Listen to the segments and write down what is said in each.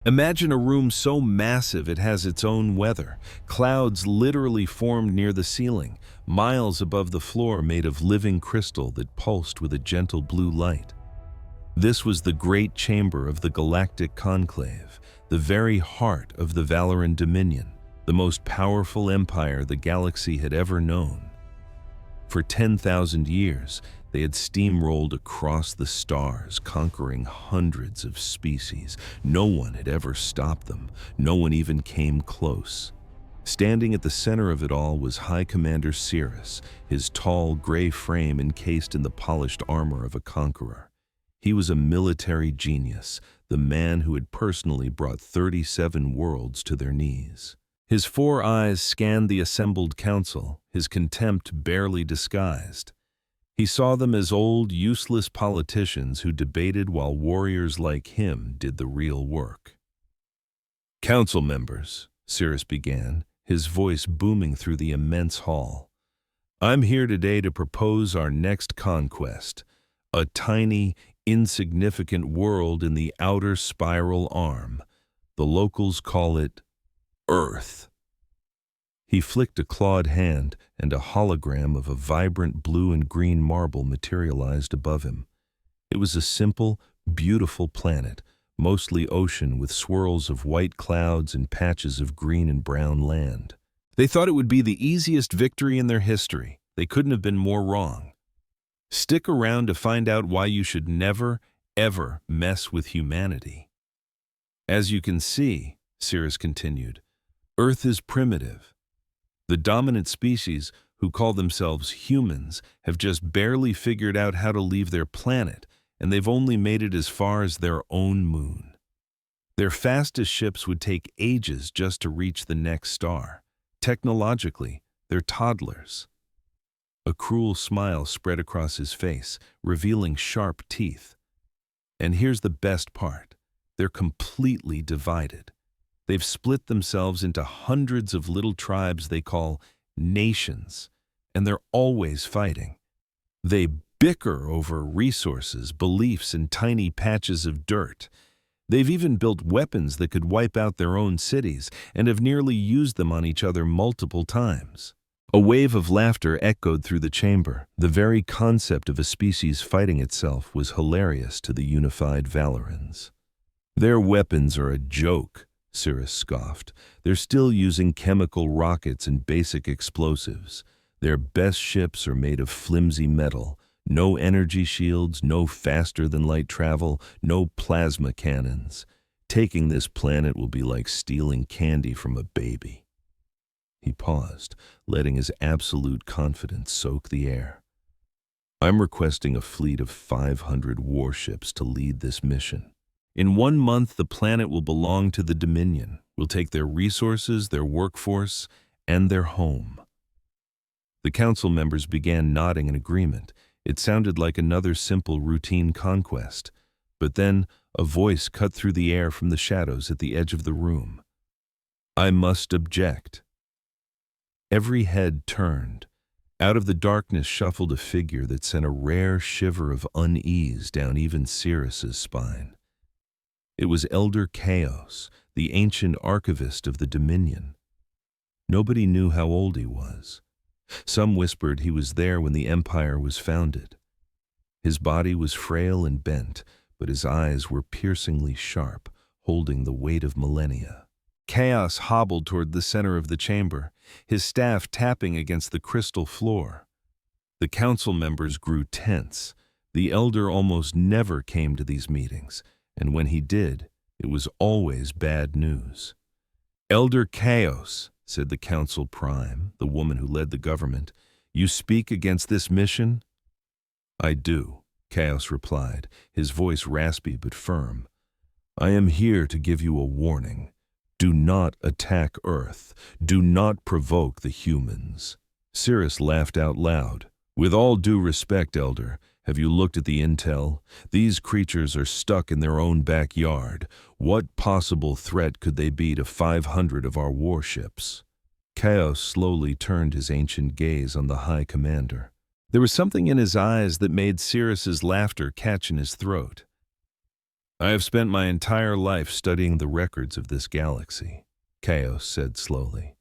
Imagine a room so massive it has its own weather. Clouds literally formed near the ceiling, miles above the floor made of living crystal that pulsed with a gentle blue light. This was the great chamber of the galactic conclave, the very heart of the Valoran Dominion, the most powerful empire the galaxy had ever known. For 10,000 years, they had steamrolled across the stars, conquering hundreds of species. No one had ever stopped them. No one even came close. Standing at the center of it all was High Commander Cirrus, his tall, gray frame encased in the polished armor of a conqueror. He was a military genius, the man who had personally brought 37 worlds to their knees. His 4 eyes scanned the assembled council, his contempt barely disguised. He saw them as old, useless politicians who debated while warriors like him did the real work. "Council members," Cirrus began, his voice booming through the immense hall. "I'm here today to propose our next conquest, a tiny, insignificant world in the outer spiral arm. The locals call it Earth." He flicked a clawed hand, and a hologram of a vibrant blue and green marble materialized above him. It was a simple, beautiful planet, mostly ocean with swirls of white clouds and patches of green and brown land. They thought it would be the easiest victory in their history. They couldn't have been more wrong. Stick around to find out why you should never, ever mess with humanity. "As you can see," Cirrus continued, "Earth is primitive. The dominant species, who call themselves humans, have just barely figured out how to leave their planet, and they've only made it as far as their own moon. Their fastest ships would take ages just to reach the next star. Technologically, they're toddlers." A cruel smile spread across his face, revealing sharp teeth. "And here's the best part. They're completely divided. They've split themselves into hundreds of little tribes they call nations, and they're always fighting. They bicker over resources, beliefs, and tiny patches of dirt. They've even built weapons that could wipe out their own cities, and have nearly used them on each other multiple times." A wave of laughter echoed through the chamber. The very concept of a species fighting itself was hilarious to the unified Valorans. "Their weapons are a joke," Cirrus scoffed. "They're still using chemical rockets and basic explosives. Their best ships are made of flimsy metal. No energy shields, no faster-than-light travel, no plasma cannons. Taking this planet will be like stealing candy from a baby." He paused, letting his absolute confidence soak the air. "I'm requesting a fleet of 500 warships to lead this mission. In 1 month, the planet will belong to the Dominion. We'll take their resources, their workforce, and their home." The council members began nodding in agreement. It sounded like another simple, routine conquest. But then a voice cut through the air from the shadows at the edge of the room. "I must object." Every head turned. Out of the darkness shuffled a figure that sent a rare shiver of unease down even Cirrus's spine. It was Elder Chaos, the ancient archivist of the Dominion. Nobody knew how old he was. Some whispered he was there when the Empire was founded. His body was frail and bent, but his eyes were piercingly sharp, holding the weight of millennia. Chaos hobbled toward the center of the chamber, his staff tapping against the crystal floor. The council members grew tense. The elder almost never came to these meetings, and when he did, it was always bad news. "Elder Chaos," said the Council Prime, the woman who led the government, "you speak against this mission?" "I do," Chaos replied, his voice raspy but firm. "I am here to give you a warning. Do not attack Earth. Do not provoke the humans." Cirrus laughed out loud. "With all due respect, Elder, have you looked at the intel? These creatures are stuck in their own backyard. What possible threat could they be to 500 of our warships?" Chaos slowly turned his ancient gaze on the High Commander. There was something in his eyes that made Cirrus's laughter catch in his throat. I have spent my entire life studying the records of this galaxy, Chaos said slowly.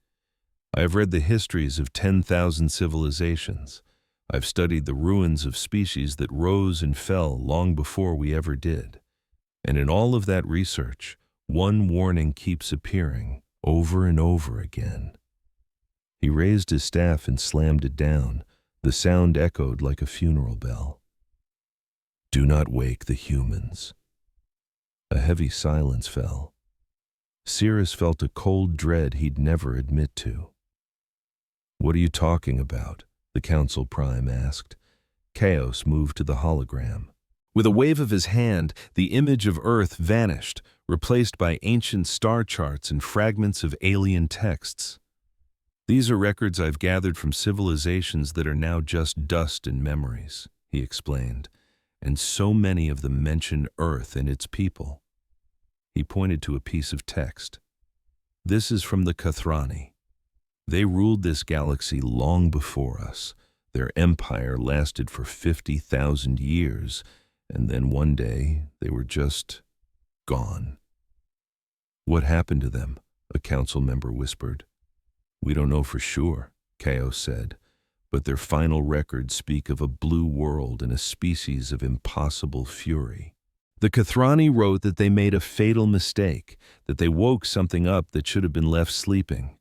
I have read the histories of 10,000 civilizations. I've studied the ruins of species that rose and fell long before we ever did. And in all of that research, one warning keeps appearing over and over again. He raised his staff and slammed it down. The sound echoed like a funeral bell. Do not wake the humans. A heavy silence fell. Cirrus felt a cold dread he'd never admit to. What are you talking about? The Council Prime asked. Chaos moved to the hologram. With a wave of his hand, the image of Earth vanished, replaced by ancient star charts and fragments of alien texts. These are records I've gathered from civilizations that are now just dust and memories, he explained, and so many of them mention Earth and its people. He pointed to a piece of text. This is from the Kathrani. They ruled this galaxy long before us. Their empire lasted for 50,000 years, and then one day they were just gone. What happened to them? A council member whispered. We don't know for sure, Chaos said, but their final records speak of a blue world and a species of impossible fury. The Kathrani wrote that they made a fatal mistake, that they woke something up that should have been left sleeping.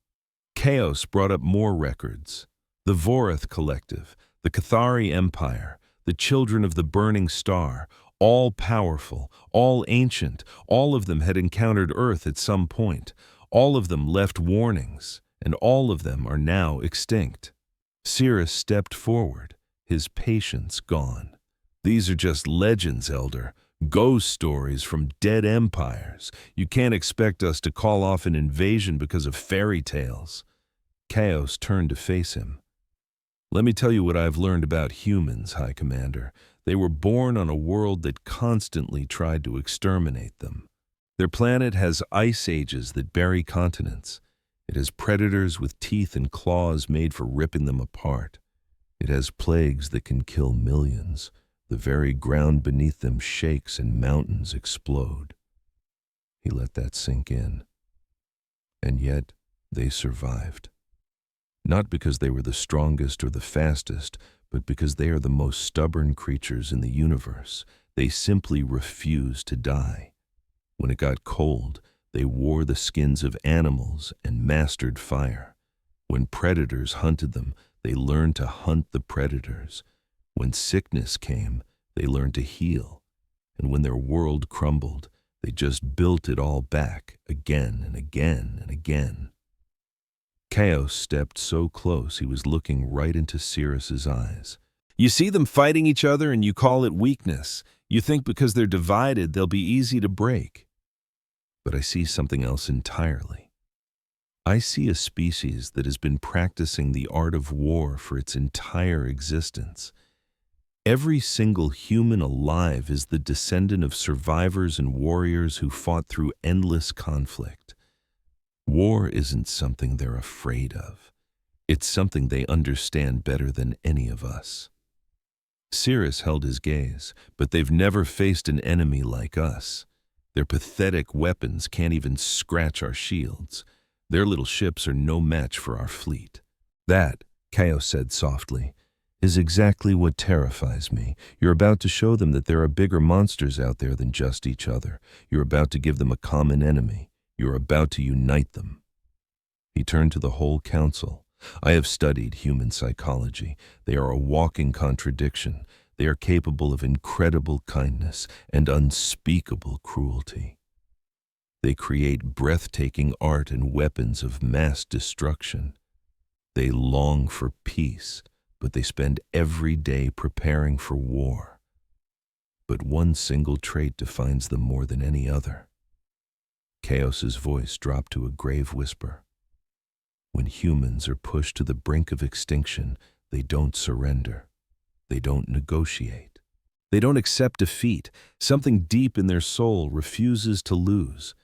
Chaos brought up more records. The Vorath Collective, the Cathari Empire, the Children of the Burning Star, all powerful, all ancient, all of them had encountered Earth at some point. All of them left warnings, and all of them are now extinct. Cirrus stepped forward, his patience gone. These are just legends, Elder. Ghost stories from dead empires. You can't expect us to call off an invasion because of fairy tales. Chaos turned to face him. Let me tell you what I've learned about humans, High Commander. They were born on a world that constantly tried to exterminate them. Their planet has ice ages that bury continents. It has predators with teeth and claws made for ripping them apart. It has plagues that can kill millions. The very ground beneath them shakes and mountains explode. He let that sink in. And yet, they survived. Not because they were the strongest or the fastest, but because they are the most stubborn creatures in the universe. They simply refused to die. When it got cold, they wore the skins of animals and mastered fire. When predators hunted them, they learned to hunt the predators. When sickness came, they learned to heal. And when their world crumbled, they just built it all back again and again and again. Chaos stepped so close he was looking right into Cirrus's eyes. You see them fighting each other and you call it weakness. You think because they're divided, they'll be easy to break. But I see something else entirely. I see a species that has been practicing the art of war for its entire existence. Every single human alive is the descendant of survivors and warriors who fought through endless conflict. War isn't something they're afraid of. It's something they understand better than any of us. Cirrus held his gaze, but they've never faced an enemy like us. Their pathetic weapons can't even scratch our shields. Their little ships are no match for our fleet. That, Chaos said softly, is exactly what terrifies me. You're about to show them that there are bigger monsters out there than just each other. You're about to give them a common enemy. You're about to unite them. He turned to the whole council. I have studied human psychology. They are a walking contradiction. They are capable of incredible kindness and unspeakable cruelty. They create breathtaking art and weapons of mass destruction. They long for peace, but they spend every day preparing for war. But one single trait defines them more than any other. Chaos's voice dropped to a grave whisper. When humans are pushed to the brink of extinction, they don't surrender. They don't negotiate. They don't accept defeat. Something deep in their soul refuses to lose.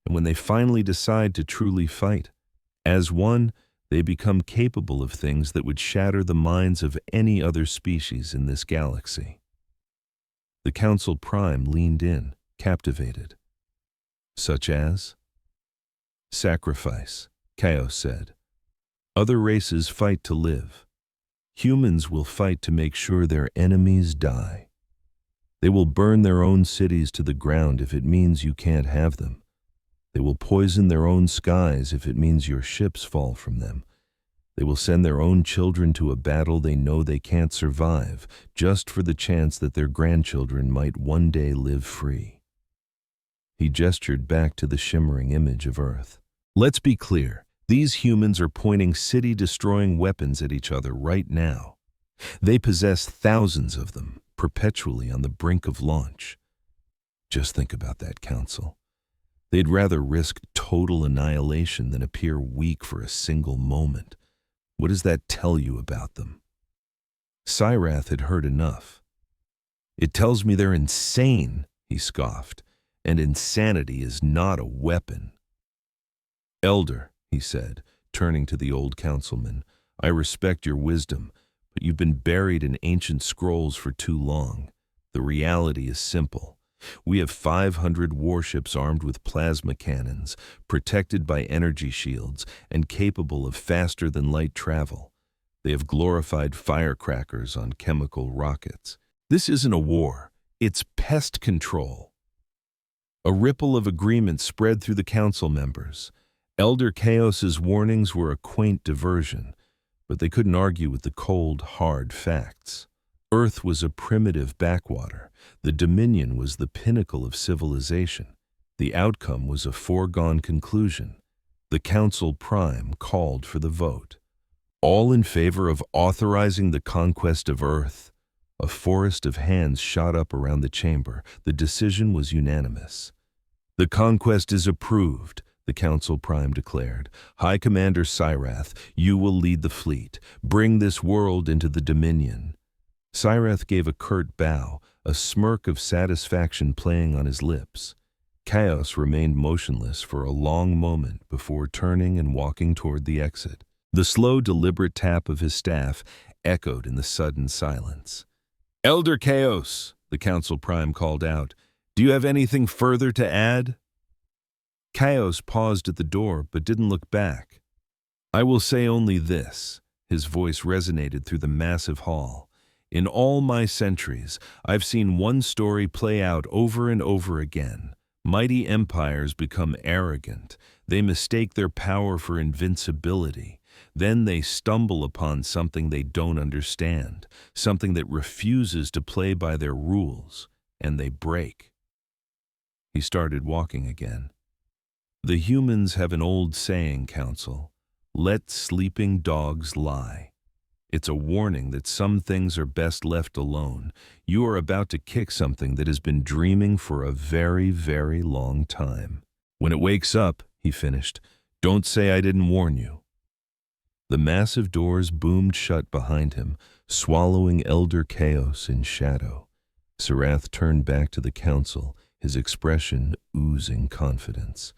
And when they finally decide to truly fight, as one, they become capable of things that would shatter the minds of any other species in this galaxy. The Council Prime leaned in. captivated. Such as? Sacrifice, Chaos said. Other races fight to live. Humans will fight to make sure their enemies die. They will burn their own cities to the ground if it means you can't have them. They will poison their own skies if it means your ships fall from them. They will send their own children to a battle they know they can't survive, just for the chance that their grandchildren might one day live free. He gestured back to the shimmering image of Earth. Let's be clear, these humans are pointing city-destroying weapons at each other right now. They possess thousands of them, perpetually on the brink of launch. Just think about that, Council. They'd rather risk total annihilation than appear weak for a single moment. What does that tell you about them? Cyrath had heard enough. It tells me they're insane, he scoffed, and insanity is not a weapon. Elder, he said, turning to the old councilman, I respect your wisdom, but you've been buried in ancient scrolls for too long. The reality is simple. We have 500 warships armed with plasma cannons, protected by energy shields, and capable of faster-than-light travel. They have glorified firecrackers on chemical rockets. This isn't a war. It's pest control. A ripple of agreement spread through the council members. Elder Chaos's warnings were a quaint diversion, but they couldn't argue with the cold, hard facts. Earth was a primitive backwater. The Dominion was the pinnacle of civilization. The outcome was a foregone conclusion. The Council Prime called for the vote. All in favor of authorizing the conquest of Earth. A forest of hands shot up around the chamber. The decision was unanimous. The conquest is approved, the Council Prime declared. High Commander Cyrath, you will lead the fleet. Bring this world into the Dominion. Cyrath gave a curt bow, a smirk of satisfaction playing on his lips. Chaos remained motionless for a long moment before turning and walking toward the exit. The slow, deliberate tap of his staff echoed in the sudden silence. Elder Chaos, the Council Prime called out, do you have anything further to add? Chaos paused at the door but didn't look back. I will say only this, his voice resonated through the massive hall. In all my centuries, I've seen one story play out over and over again. Mighty empires become arrogant. They mistake their power for invincibility. Then they stumble upon something they don't understand, something that refuses to play by their rules, and they break. He started walking again. The humans have an old saying, Council. Let sleeping dogs lie. It's a warning that some things are best left alone. You are about to kick something that has been dreaming for a very, very long time. When it wakes up, he finished, don't say I didn't warn you. The massive doors boomed shut behind him, swallowing Elder Chaos in shadow. Cyrath turned back to the council, his expression oozing confidence.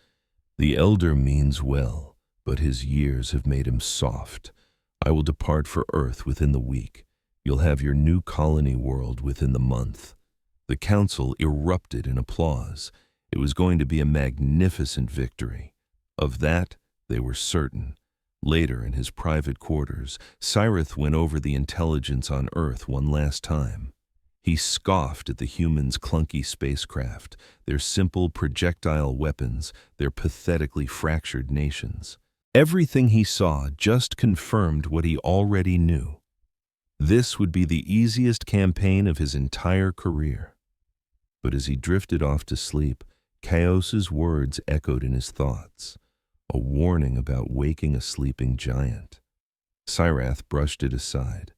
The Elder means well, but his years have made him soft. I will depart for Earth within the week. You'll have your new colony world within the month. The council erupted in applause. It was going to be a magnificent victory. Of that, they were certain. Later, in his private quarters, Cyrath went over the intelligence on Earth one last time. He scoffed at the humans' clunky spacecraft, their simple projectile weapons, their pathetically fractured nations. Everything he saw just confirmed what he already knew. This would be the easiest campaign of his entire career. But as he drifted off to sleep, Chaos's words echoed in his thoughts, a warning about waking a sleeping giant. Cyrath brushed it aside.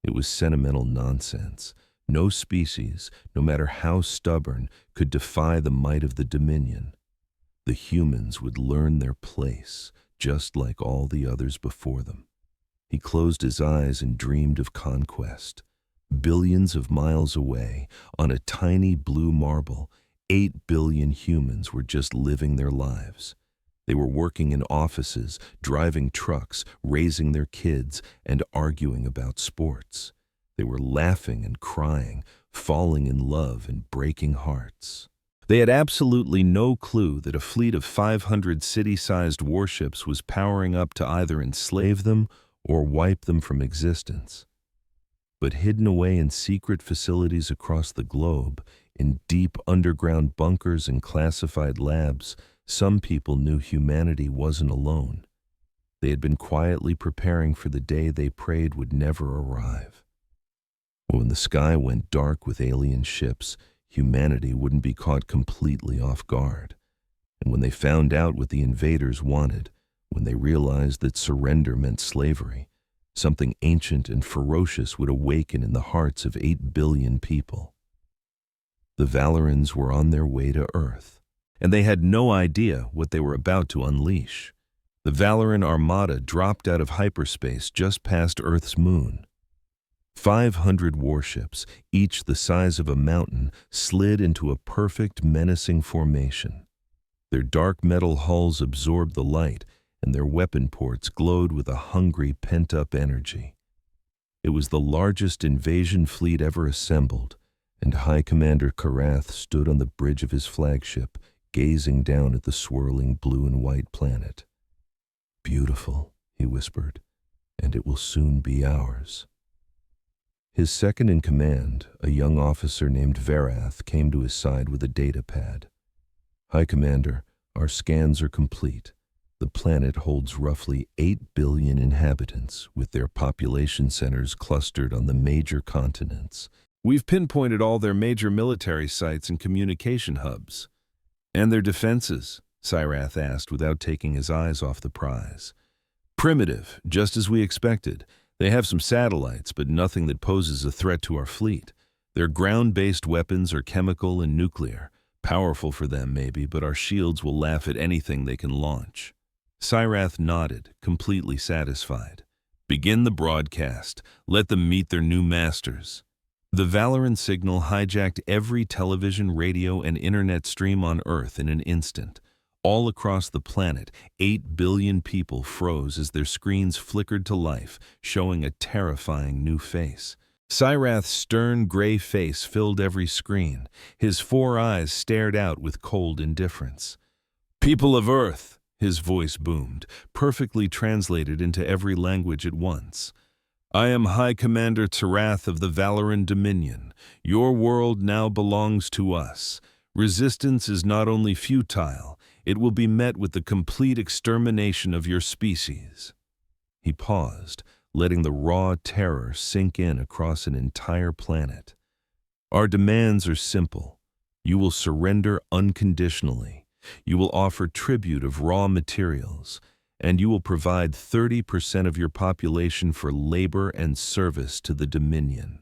It was sentimental nonsense. No species, no matter how stubborn, could defy the might of the Dominion. The humans would learn their place, just like all the others before them. He closed his eyes and dreamed of conquest. Billions of miles away, on a tiny blue marble, 8 billion humans were just living their lives. They were working in offices, driving trucks, raising their kids, and arguing about sports. They were laughing and crying, falling in love and breaking hearts. They had absolutely no clue that a fleet of 500 city-sized warships was powering up to either enslave them or wipe them from existence. But hidden away in secret facilities across the globe, in deep underground bunkers and classified labs, some people knew humanity wasn't alone. They had been quietly preparing for the day they prayed would never arrive. When the sky went dark with alien ships, humanity wouldn't be caught completely off guard. And when they found out what the invaders wanted, when they realized that surrender meant slavery, something ancient and ferocious would awaken in the hearts of 8 billion people. The Valorans were on their way to Earth, and they had no idea what they were about to unleash. The Valoran Armada dropped out of hyperspace just past Earth's moon. 500 warships, each the size of a mountain, slid into a perfect, menacing formation. Their dark metal hulls absorbed the light, and their weapon ports glowed with a hungry, pent-up energy. It was the largest invasion fleet ever assembled, and High Commander Karath stood on the bridge of his flagship, gazing down at the swirling blue and white planet. "Beautiful," he whispered, "and it will soon be ours." His second-in-command, a young officer named Verath, came to his side with a data pad. "High Commander, our scans are complete. The planet holds roughly 8 billion inhabitants, with their population centers clustered on the major continents. We've pinpointed all their major military sites and communication hubs." "And their defenses?" Cyrath asked without taking his eyes off the prize. "Primitive, just as we expected. They have some satellites, but nothing that poses a threat to our fleet. Their ground-based weapons are chemical and nuclear. Powerful for them, maybe, but our shields will laugh at anything they can launch." Cyrath nodded, completely satisfied. "Begin the broadcast. Let them meet their new masters." The Valoran signal hijacked every television, radio, and internet stream on Earth in an instant. All across the planet, 8 billion people froze as their screens flickered to life, showing a terrifying new face. Cyrath's stern gray face filled every screen. His 4 eyes stared out with cold indifference. "People of Earth," his voice boomed, perfectly translated into every language at once. "I am High Commander Tarath of the Valoran Dominion. Your world now belongs to us. Resistance is not only futile, it will be met with the complete extermination of your species." He paused, letting the raw terror sink in across an entire planet. "Our demands are simple. You will surrender unconditionally. You will offer tribute of raw materials, and you will provide 30% of your population for labor and service to the Dominion."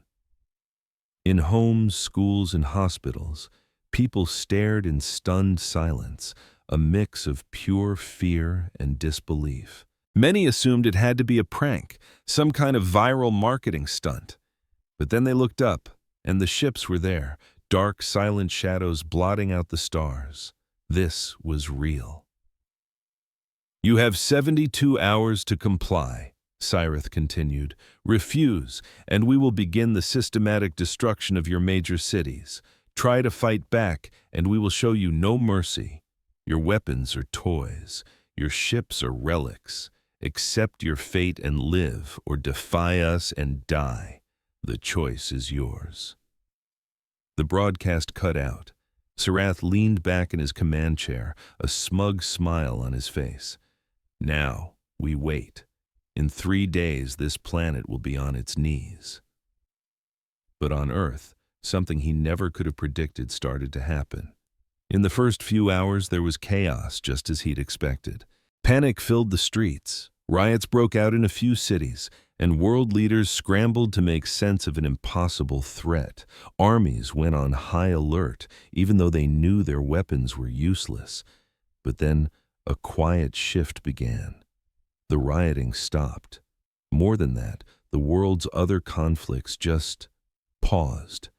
In homes, schools, and hospitals, people stared in stunned silence, a mix of pure fear and disbelief. Many assumed it had to be a prank, some kind of viral marketing stunt. But then they looked up, and the ships were there, dark, silent shadows blotting out the stars. This was real. "You have 72 hours to comply," Cyrath continued. "Refuse, and we will begin the systematic destruction of your major cities. Try to fight back, and we will show you no mercy. Your weapons are toys. Your ships are relics. Accept your fate and live, or defy us and die. The choice is yours." The broadcast cut out. Cyrath leaned back in his command chair, a smug smile on his face. "Now, we wait. In 3 days, this planet will be on its knees." But on Earth, something he never could have predicted started to happen. In the first few hours, there was chaos, just as he'd expected. Panic filled the streets. Riots broke out in a few cities, and world leaders scrambled to make sense of an impossible threat. Armies went on high alert, even though they knew their weapons were useless. But then a quiet shift began. The rioting stopped. More than that, the world's other conflicts just paused.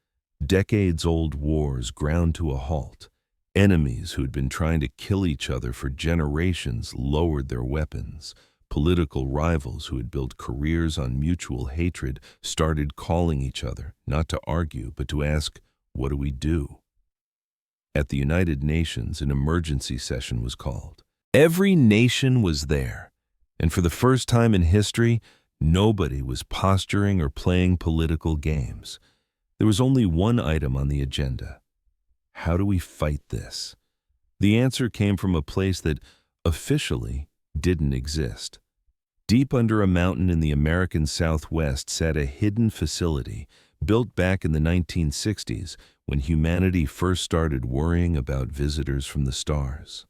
Decades-old wars ground to a halt. Enemies who'd been trying to kill each other for generations lowered their weapons. Political rivals who had built careers on mutual hatred started calling each other, not to argue, but to ask, "What do we do?" At the United Nations, an emergency session was called. Every nation was there, and for the first time in history, nobody was posturing or playing political games. There was only one item on the agenda. How do we fight this? The answer came from a place that officially didn't exist. Deep under a mountain in the American Southwest sat a hidden facility built back in the 1960s when humanity first started worrying about visitors from the stars.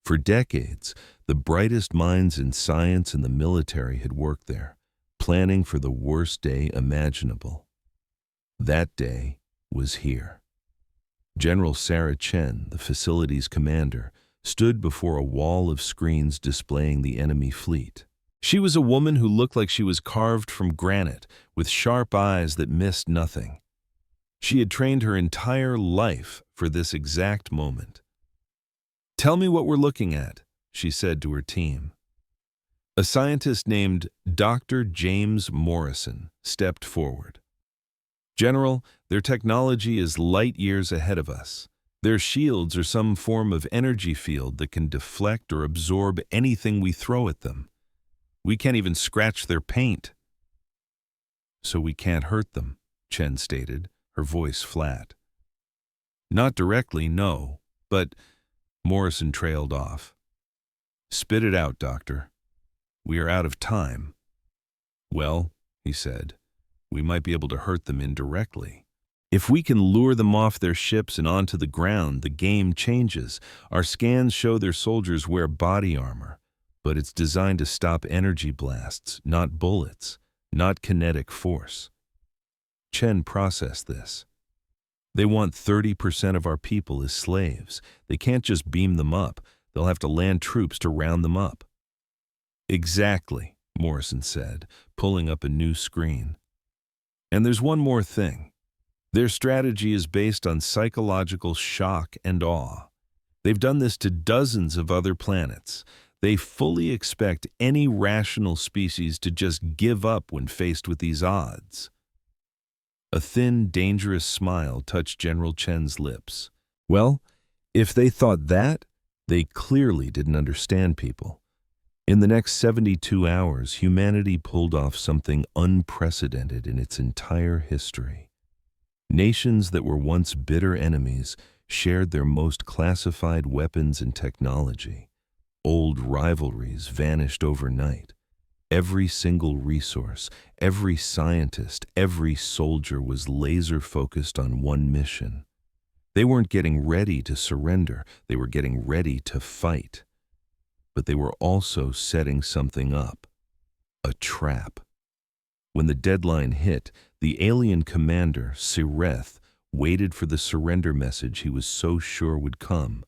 For decades, the brightest minds in science and the military had worked there, planning for the worst day imaginable. That day was here. General Sarah Chen, the facility's commander, stood before a wall of screens displaying the enemy fleet. She was a woman who looked like she was carved from granite, with sharp eyes that missed nothing. She had trained her entire life for this exact moment. "Tell me what we're looking at," she said to her team. A scientist named Dr. James Morrison stepped forward. "General, their technology is light years ahead of us. Their shields are some form of energy field that can deflect or absorb anything we throw at them. We can't even scratch their paint." "So we can't hurt them," Chen stated, her voice flat. "Not directly, no, but—" Morrison trailed off. "Spit it out, Doctor. We are out of time." "Well," he said, "we might be able to hurt them indirectly. If we can lure them off their ships and onto the ground, the game changes. Our scans show their soldiers wear body armor, but it's designed to stop energy blasts, not bullets, not kinetic force." Chen processed this. "They want 30% of our people as slaves. They can't just beam them up. They'll have to land troops to round them up." "Exactly," Morrison said, pulling up a new screen. "And there's one more thing. Their strategy is based on psychological shock and awe. They've done this to dozens of other planets. They fully expect any rational species to just give up when faced with these odds." A thin, dangerous smile touched General Chen's lips. Well, if they thought that, they clearly didn't understand people. In the next 72 hours, humanity pulled off something unprecedented in its entire history. Nations that were once bitter enemies shared their most classified weapons and technology. Old rivalries vanished overnight. Every single resource, every scientist, every soldier was laser-focused on one mission. They weren't getting ready to surrender, they were getting ready to fight. But they were also setting something up. A trap. When the deadline hit, the alien commander, Sireth, waited for the surrender message he was so sure would come.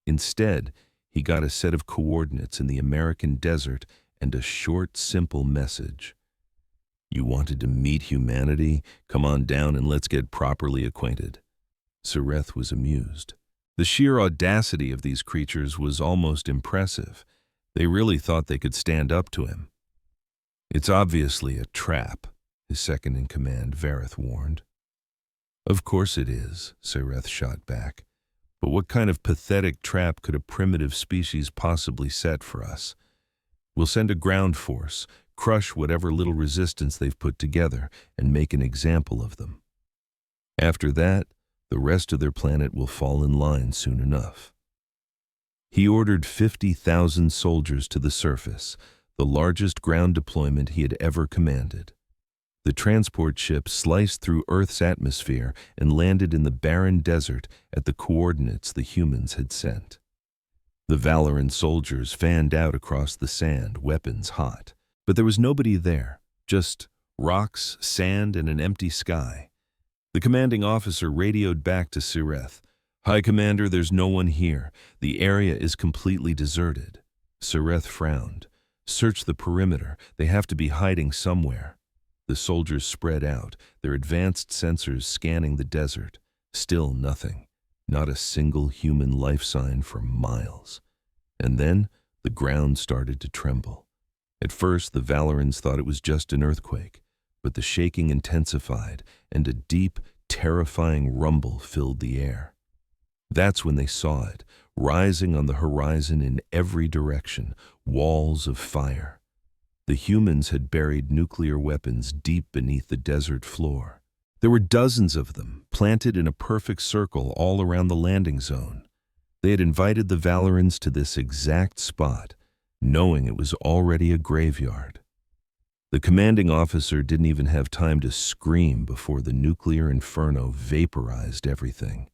Instead, he got a set of coordinates in the American desert and a short, simple message. "You wanted to meet humanity? Come on down and let's get properly acquainted." Sireth was amused. The sheer audacity of these creatures was almost impressive. They really thought they could stand up to him. "It's obviously a trap," his second-in-command, Vareth, warned. "Of course it is," Sireth shot back. "But what kind of pathetic trap could a primitive species possibly set for us? We'll send a ground force, crush whatever little resistance they've put together, and make an example of them. After that, the rest of their planet will fall in line soon enough." He ordered 50,000 soldiers to the surface, the largest ground deployment he had ever commanded. The transport ship sliced through Earth's atmosphere and landed in the barren desert at the coordinates the humans had sent. The Valoran soldiers fanned out across the sand, weapons hot. But there was nobody there, just rocks, sand, and an empty sky. The commanding officer radioed back to Sireth. "High Commander, there's no one here. The area is completely deserted." Sireth frowned. "Search the perimeter. They have to be hiding somewhere." The soldiers spread out, their advanced sensors scanning the desert. Still nothing. Not a single human life sign for miles. And then the ground started to tremble. At first, the Valorans thought it was just an earthquake, but the shaking intensified, and a deep, terrifying rumble filled the air. That's when they saw it, rising on the horizon in every direction, walls of fire. The humans had buried nuclear weapons deep beneath the desert floor. There were dozens of them, planted in a perfect circle all around the landing zone. They had invited the Valorans to this exact spot, knowing it was already a graveyard. The commanding officer didn't even have time to scream before the nuclear inferno vaporized everything.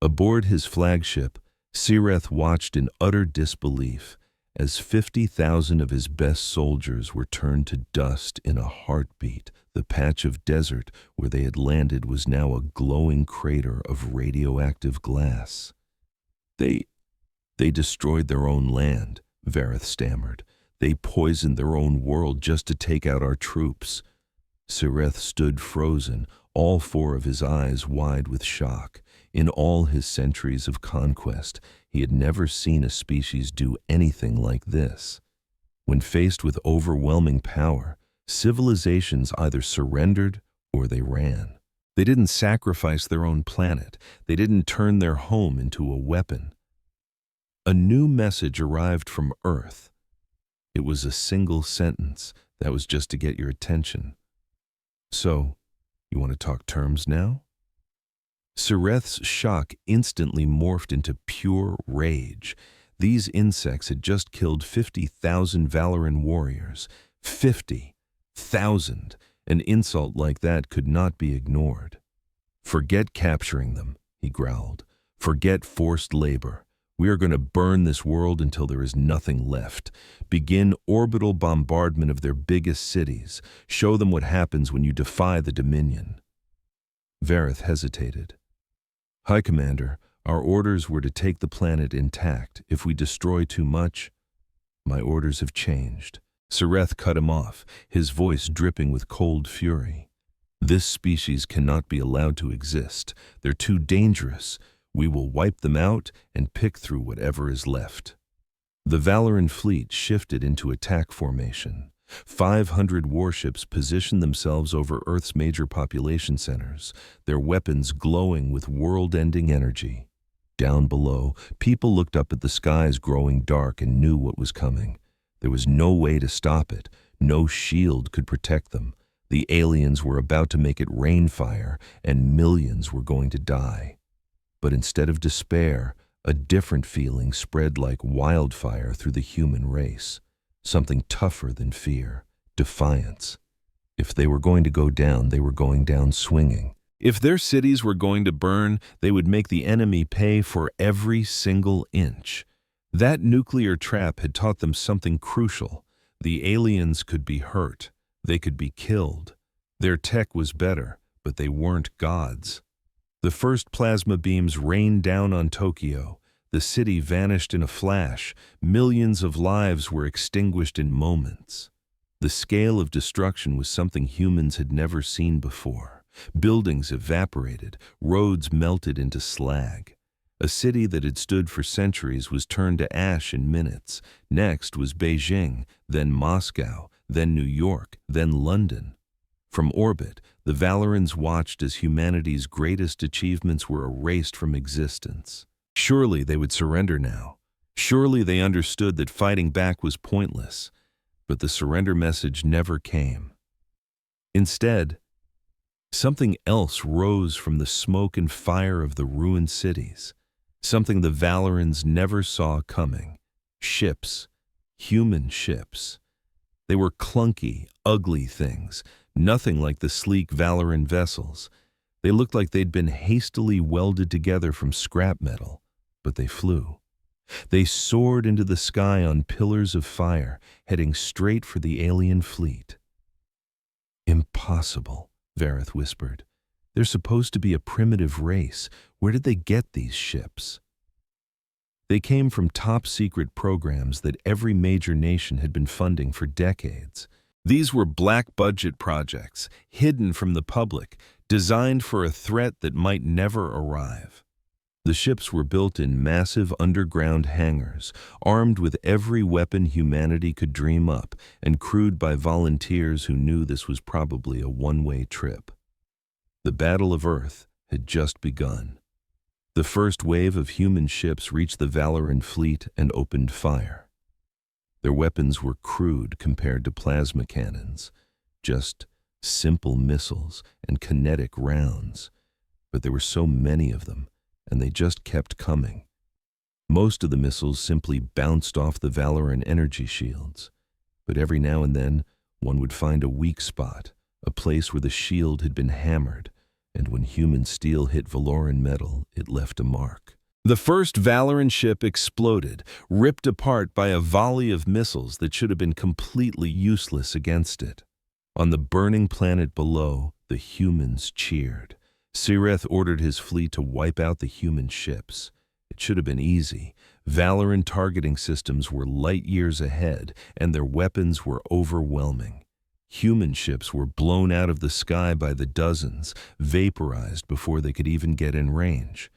Aboard his flagship, Sireth watched in utter disbelief as 50,000 of his best soldiers were turned to dust in a heartbeat. The patch of desert where they had landed was now a glowing crater of radioactive glass. They destroyed their own land, Vareth stammered. They poisoned their own world just to take out our troops. Sireth stood frozen, all four of his eyes wide with shock. In all his centuries of conquest, he had never seen a species do anything like this. When faced with overwhelming power, civilizations either surrendered or they ran. They didn't sacrifice their own planet. They didn't turn their home into a weapon. A new message arrived from Earth. It was a single sentence that was just to get your attention. So, you want to talk terms now? Sireth's shock instantly morphed into pure rage. These insects had just killed 50,000 Valoran warriors. 50,000! An insult like that could not be ignored. Forget capturing them, he growled. Forget forced labor. We are going to burn this world until there is nothing left. Begin orbital bombardment of their biggest cities. Show them what happens when you defy the Dominion. Vareth hesitated. High Commander, our orders were to take the planet intact. If we destroy too much, my orders have changed. Sireth cut him off, his voice dripping with cold fury. This species cannot be allowed to exist. They're too dangerous. We will wipe them out and pick through whatever is left. The Valoran fleet shifted into attack formation. 500 warships positioned themselves over Earth's major population centers, their weapons glowing with world-ending energy. Down below, people looked up at the skies growing dark and knew what was coming. There was no way to stop it. No shield could protect them. The aliens were about to make it rain fire, and millions were going to die. But instead of despair, a different feeling spread like wildfire through the human race. Something tougher than fear, defiance. If they were going to go down, they were going down swinging. If their cities were going to burn, they would make the enemy pay for every single inch. That nuclear trap had taught them something crucial. The aliens could be hurt. They could be killed. Their tech was better, but they weren't gods. The first plasma beams rained down on Tokyo. The city vanished in a flash. Millions of lives were extinguished in moments. The scale of destruction was something humans had never seen before. Buildings evaporated, roads melted into slag. A city that had stood for centuries was turned to ash in minutes. Next was Beijing, then Moscow, then New York, then London. From orbit, the Valorans watched as humanity's greatest achievements were erased from existence. Surely they would surrender now. Surely they understood that fighting back was pointless. But the surrender message never came. Instead, something else rose from the smoke and fire of the ruined cities. Something the Valorans never saw coming. Ships. Human ships. They were clunky, ugly things, nothing like the sleek Valoran vessels. They looked like they'd been hastily welded together from scrap metal, but they flew. They soared into the sky on pillars of fire, heading straight for the alien fleet. Impossible, Vareth whispered. They're supposed to be a primitive race. Where did they get these ships? They came from top-secret programs that every major nation had been funding for decades. These were black-budget projects, hidden from the public, designed for a threat that might never arrive. The ships were built in massive underground hangars, armed with every weapon humanity could dream up, and crewed by volunteers who knew this was probably a one-way trip. The Battle of Earth had just begun. The first wave of human ships reached the Valoran fleet and opened fire. Their weapons were crude compared to plasma cannons, just simple missiles and kinetic rounds. But there were so many of them, and they just kept coming. Most of the missiles simply bounced off the Valoran energy shields, but every now and then one would find a weak spot, a place where the shield had been hammered, and when human steel hit Valoran metal, it left a mark. The first Valoran ship exploded, ripped apart by a volley of missiles that should have been completely useless against it. On the burning planet below, the humans cheered. Sireth ordered his fleet to wipe out the human ships. It should have been easy. Valoran targeting systems were light years ahead, and their weapons were overwhelming. Human ships were blown out of the sky by the dozens, vaporized before they could even get in range.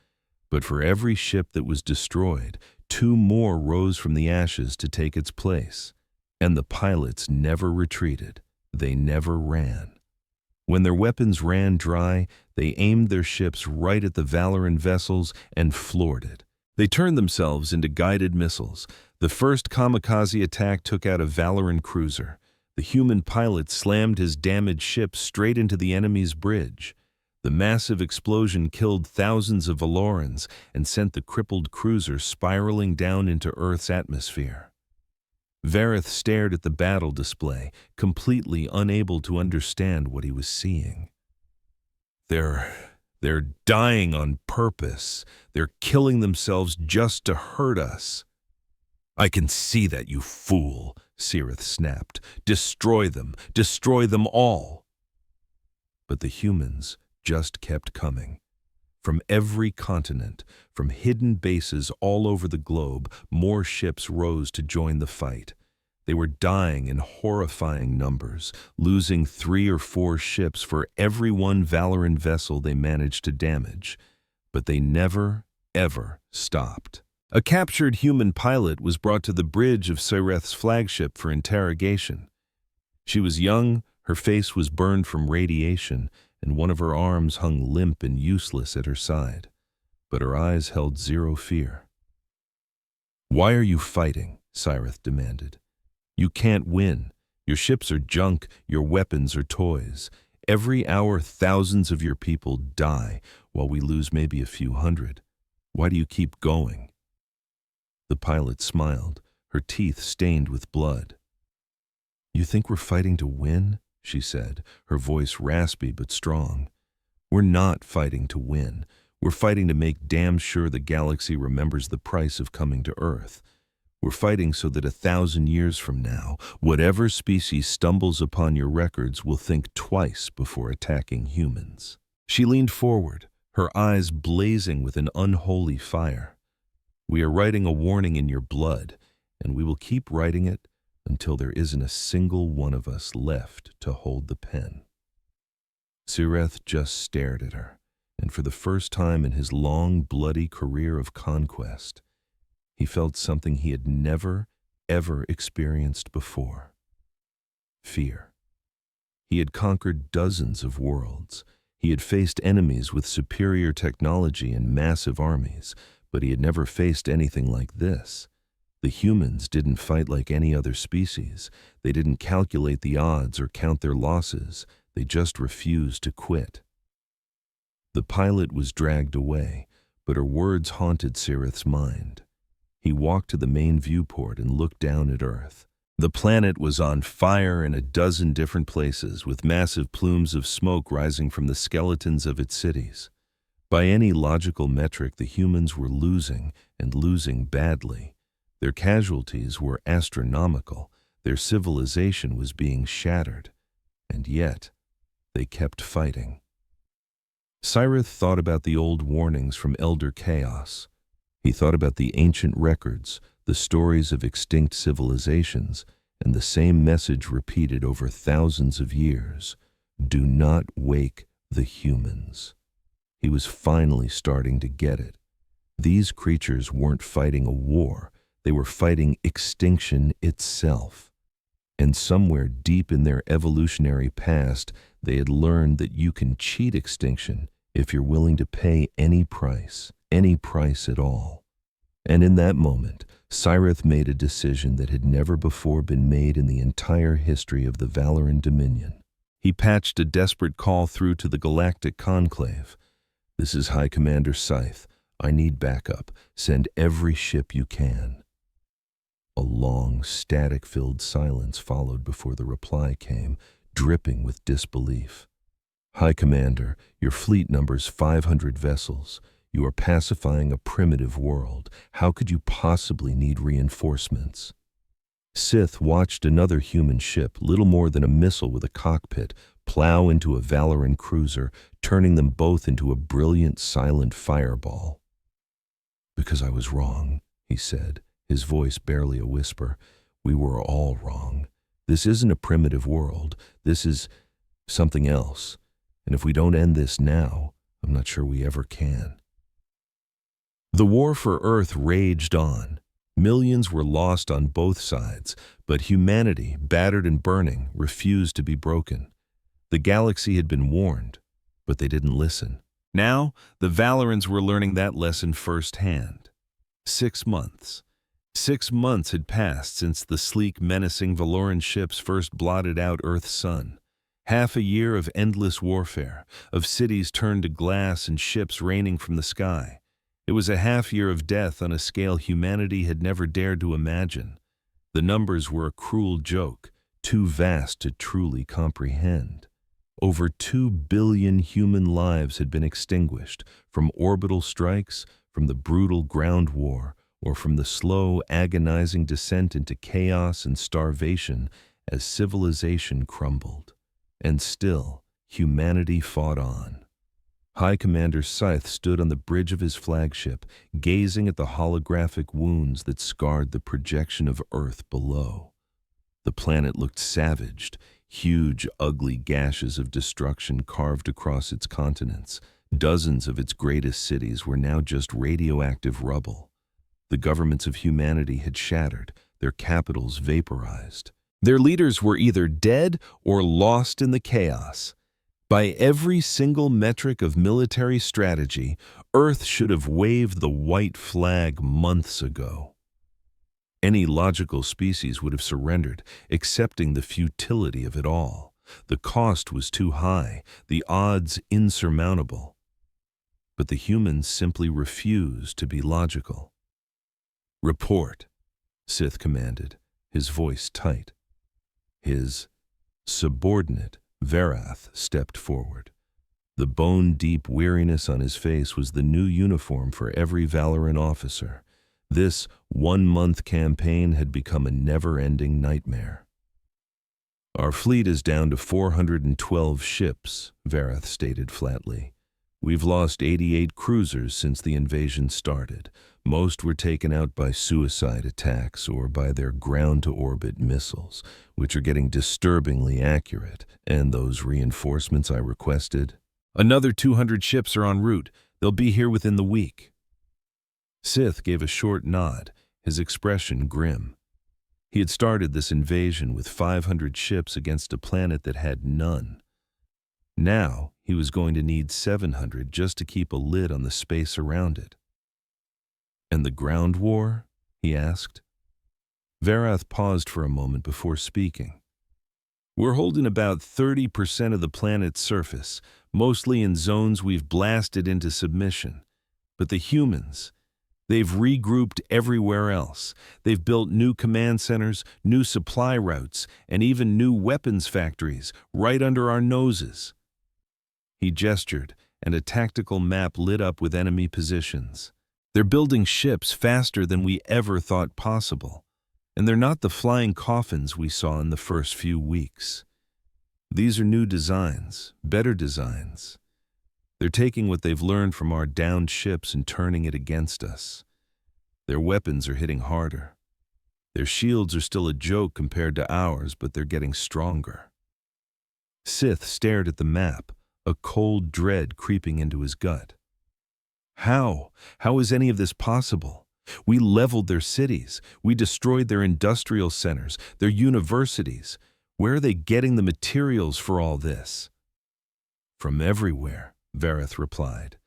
But for every ship that was destroyed, 2 more rose from the ashes to take its place. And the pilots never retreated. They never ran. When their weapons ran dry, they aimed their ships right at the Valoran vessels and floored it. They turned themselves into guided missiles. The first kamikaze attack took out a Valoran cruiser. The human pilot slammed his damaged ship straight into the enemy's bridge. The massive explosion killed thousands of Valorans and sent the crippled cruiser spiraling down into Earth's atmosphere. Vareth stared at the battle display, completely unable to understand what he was seeing. They're dying on purpose. They're killing themselves just to hurt us. I can see that, you fool, Sireth snapped. Destroy them all. But the humans just kept coming. From every continent, from hidden bases all over the globe, more ships rose to join the fight. They were dying in horrifying numbers, losing 3 or 4 ships for every one Valoran vessel they managed to damage. But they never, ever stopped. A captured human pilot was brought to the bridge of Sireth's flagship for interrogation. She was young, her face was burned from radiation, and one of her arms hung limp and useless at her side. But her eyes held zero fear. "Why are you fighting?" Sireth demanded. "You can't win. Your ships are junk, your weapons are toys. Every hour thousands of your people die, while we lose maybe a few hundred. Why do you keep going?" The pilot smiled, her teeth stained with blood. "You think we're fighting to win?" she said, her voice raspy but strong. "We're not fighting to win. We're fighting to make damn sure the galaxy remembers the price of coming to Earth. We're fighting so that 1,000 years from now, whatever species stumbles upon your records will think twice before attacking humans." She leaned forward, her eyes blazing with an unholy fire. "We are writing a warning in your blood, and we will keep writing it until there isn't a single one of us left to hold the pen." Sireth just stared at her, and for the first time in his long, bloody career of conquest, he felt something he had never, ever experienced before. Fear. He had conquered dozens of worlds. He had faced enemies with superior technology and massive armies, but he had never faced anything like this. The humans didn't fight like any other species. They didn't calculate the odds or count their losses. They just refused to quit. The pilot was dragged away, but her words haunted Sireth's mind. He walked to the main viewport and looked down at Earth. The planet was on fire in a dozen different places, with massive plumes of smoke rising from the skeletons of its cities. By any logical metric, the humans were losing, and losing badly. Their casualties were astronomical. Their civilization was being shattered. And yet, they kept fighting. Sireth thought about the old warnings from Elder Chaos. He thought about the ancient records, the stories of extinct civilizations, and the same message repeated over thousands of years: do not wake the humans. He was finally starting to get it. These creatures weren't fighting a war. They were fighting extinction itself. And somewhere deep in their evolutionary past, they had learned that you can cheat extinction if you're willing to pay any price. any price at all. And in that moment, Cyrith made a decision that had never before been made in the entire history of the Valoran Dominion. He patched a desperate call through to the Galactic Conclave. "This is High Commander Scythe. I need backup. Send every ship you can." A long, static-filled silence followed before the reply came, dripping with disbelief. "High Commander, your fleet numbers 500 vessels. You are pacifying a primitive world. How could you possibly need reinforcements?" Sith watched another human ship, little more than a missile with a cockpit, plow into a Valoran cruiser, turning them both into a brilliant, silent fireball. "Because I was wrong," he said, his voice barely a whisper. "We were all wrong. This isn't a primitive world. This is something else. And if we don't end this now, I'm not sure we ever can." The war for Earth raged on. Millions were lost on both sides, but humanity, battered and burning, refused to be broken. The galaxy had been warned, but they didn't listen. Now, the Valorans were learning that lesson firsthand. 6 months. 6 months had passed since the sleek, menacing Valoran ships first blotted out Earth's sun. Half a year of endless warfare, of cities turned to glass and ships raining from the sky. It was a half year of death on a scale humanity had never dared to imagine. The numbers were a cruel joke, too vast to truly comprehend. Over 2 billion human lives had been extinguished, from orbital strikes, from the brutal ground war, or from the slow, agonizing descent into chaos and starvation as civilization crumbled. And still, humanity fought on. High Commander Scythe stood on the bridge of his flagship, gazing at the holographic wounds that scarred the projection of Earth below. The planet looked savaged, huge, ugly gashes of destruction carved across its continents. Dozens of its greatest cities were now just radioactive rubble. The governments of humanity had shattered, their capitals vaporized. Their leaders were either dead or lost in the chaos. By every single metric of military strategy, Earth should have waved the white flag months ago. Any logical species would have surrendered, accepting the futility of it all. The cost was too high, the odds insurmountable. But the humans simply refused to be logical. "Report," Sith commanded, his voice tight. His subordinate, Varath, stepped forward. The bone-deep weariness on his face was the new uniform for every Valoran officer. This 1-month campaign had become a never-ending nightmare. "Our fleet is down to 412 ships," Varath stated flatly. "We've lost 88 cruisers since the invasion started. Most were taken out by suicide attacks or by their ground-to-orbit missiles, which are getting disturbingly accurate. And those reinforcements I requested? Another 200 ships are en route. They'll be here within the week." Sith gave a short nod, his expression grim. He had started this invasion with 500 ships against a planet that had none. Now he was going to need 700 just to keep a lid on the space around it. "And the ground war?" he asked. Varath paused for a moment before speaking. "We're holding about 30% of the planet's surface, mostly in zones we've blasted into submission. But the humans, they've regrouped everywhere else. They've built new command centers, new supply routes, and even new weapons factories right under our noses." He gestured, and a tactical map lit up with enemy positions. "They're building ships faster than we ever thought possible. And they're not the flying coffins we saw in the first few weeks. These are new designs, better designs. They're taking what they've learned from our downed ships and turning it against us. Their weapons are hitting harder. Their shields are still a joke compared to ours, but they're getting stronger." Sith stared at the map, a cold dread creeping into his gut. How? How is any of this possible? We leveled their cities. We destroyed their industrial centers, their universities. Where are they getting the materials for all this? "From everywhere," Varath replied.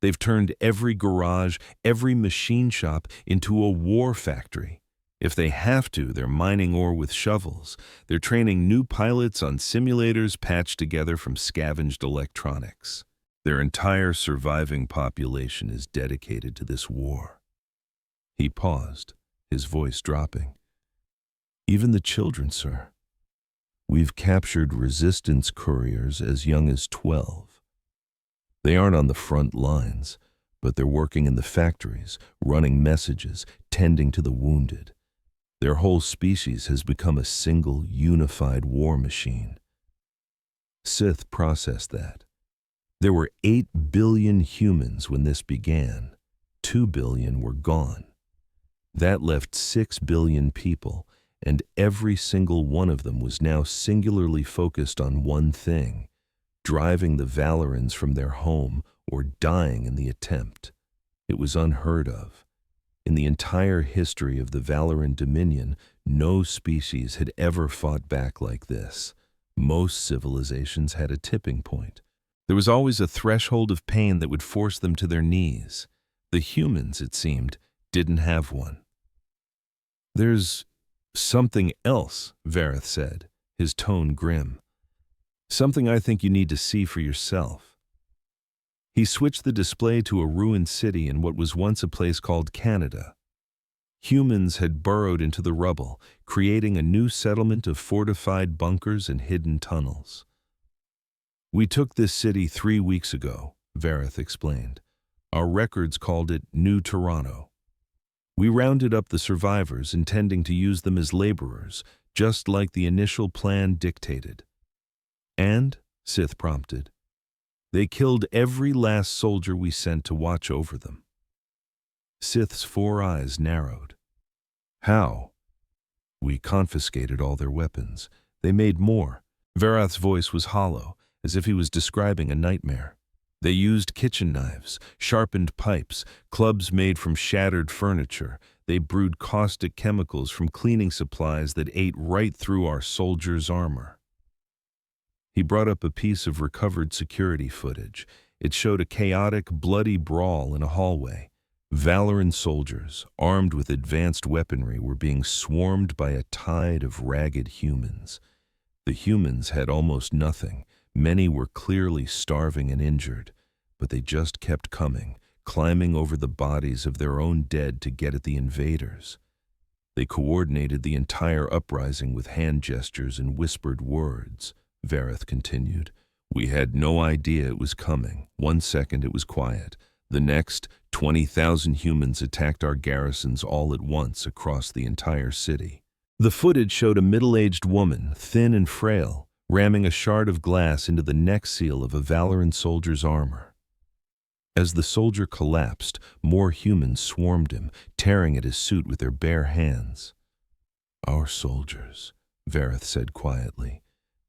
They've turned every garage, every machine shop into a war factory. If they have to, they're mining ore with shovels. They're training new pilots on simulators patched together from scavenged electronics. Their entire surviving population is dedicated to this war. He paused, his voice dropping. Even the children, sir. We've captured resistance couriers as young as 12. They aren't on the front lines, but they're working in the factories, running messages, tending to the wounded. Their whole species has become a single, unified war machine. Sith processed that. There were 8 billion humans when this began. 2 billion were gone. That left 6 billion people, and every single one of them was now singularly focused on one thing: driving the Valorans from their home or dying in the attempt. It was unheard of. In the entire history of the Valoran Dominion, no species had ever fought back like this. Most civilizations had a tipping point. There was always a threshold of pain that would force them to their knees. The humans, it seemed, didn't have one. "There's something else," Vareth said, his tone grim. "Something I think you need to see for yourself." He switched the display to a ruined city in what was once a place called Canada. Humans had burrowed into the rubble, creating a new settlement of fortified bunkers and hidden tunnels. "We took this city 3 weeks ago," Vareth explained. "Our records called it New Toronto. We rounded up the survivors, intending to use them as laborers, just like the initial plan dictated." "And," Sith prompted, "they killed every last soldier we sent to watch over them." Sith's 4 eyes narrowed. "How?" "We confiscated all their weapons. They made more." Vareth's voice was hollow, as if he was describing a nightmare. "They used kitchen knives, sharpened pipes, clubs made from shattered furniture. They brewed caustic chemicals from cleaning supplies that ate right through our soldiers' armor." He brought up a piece of recovered security footage. It showed a chaotic, bloody brawl in a hallway. Valoran soldiers, armed with advanced weaponry, were being swarmed by a tide of ragged humans. The humans had almost nothing. Many were clearly starving and injured, but they just kept coming, climbing over the bodies of their own dead to get at the invaders. They coordinated the entire uprising with hand gestures and whispered words. Vareth continued. "We had no idea it was coming. 1 second it was quiet. The next, 20,000 humans attacked our garrisons all at once across the entire city." The footage showed a middle-aged woman, thin and frail, ramming a shard of glass into the neck seal of a Valoran soldier's armor. As the soldier collapsed, more humans swarmed him, tearing at his suit with their bare hands. "Our soldiers," Vareth said quietly.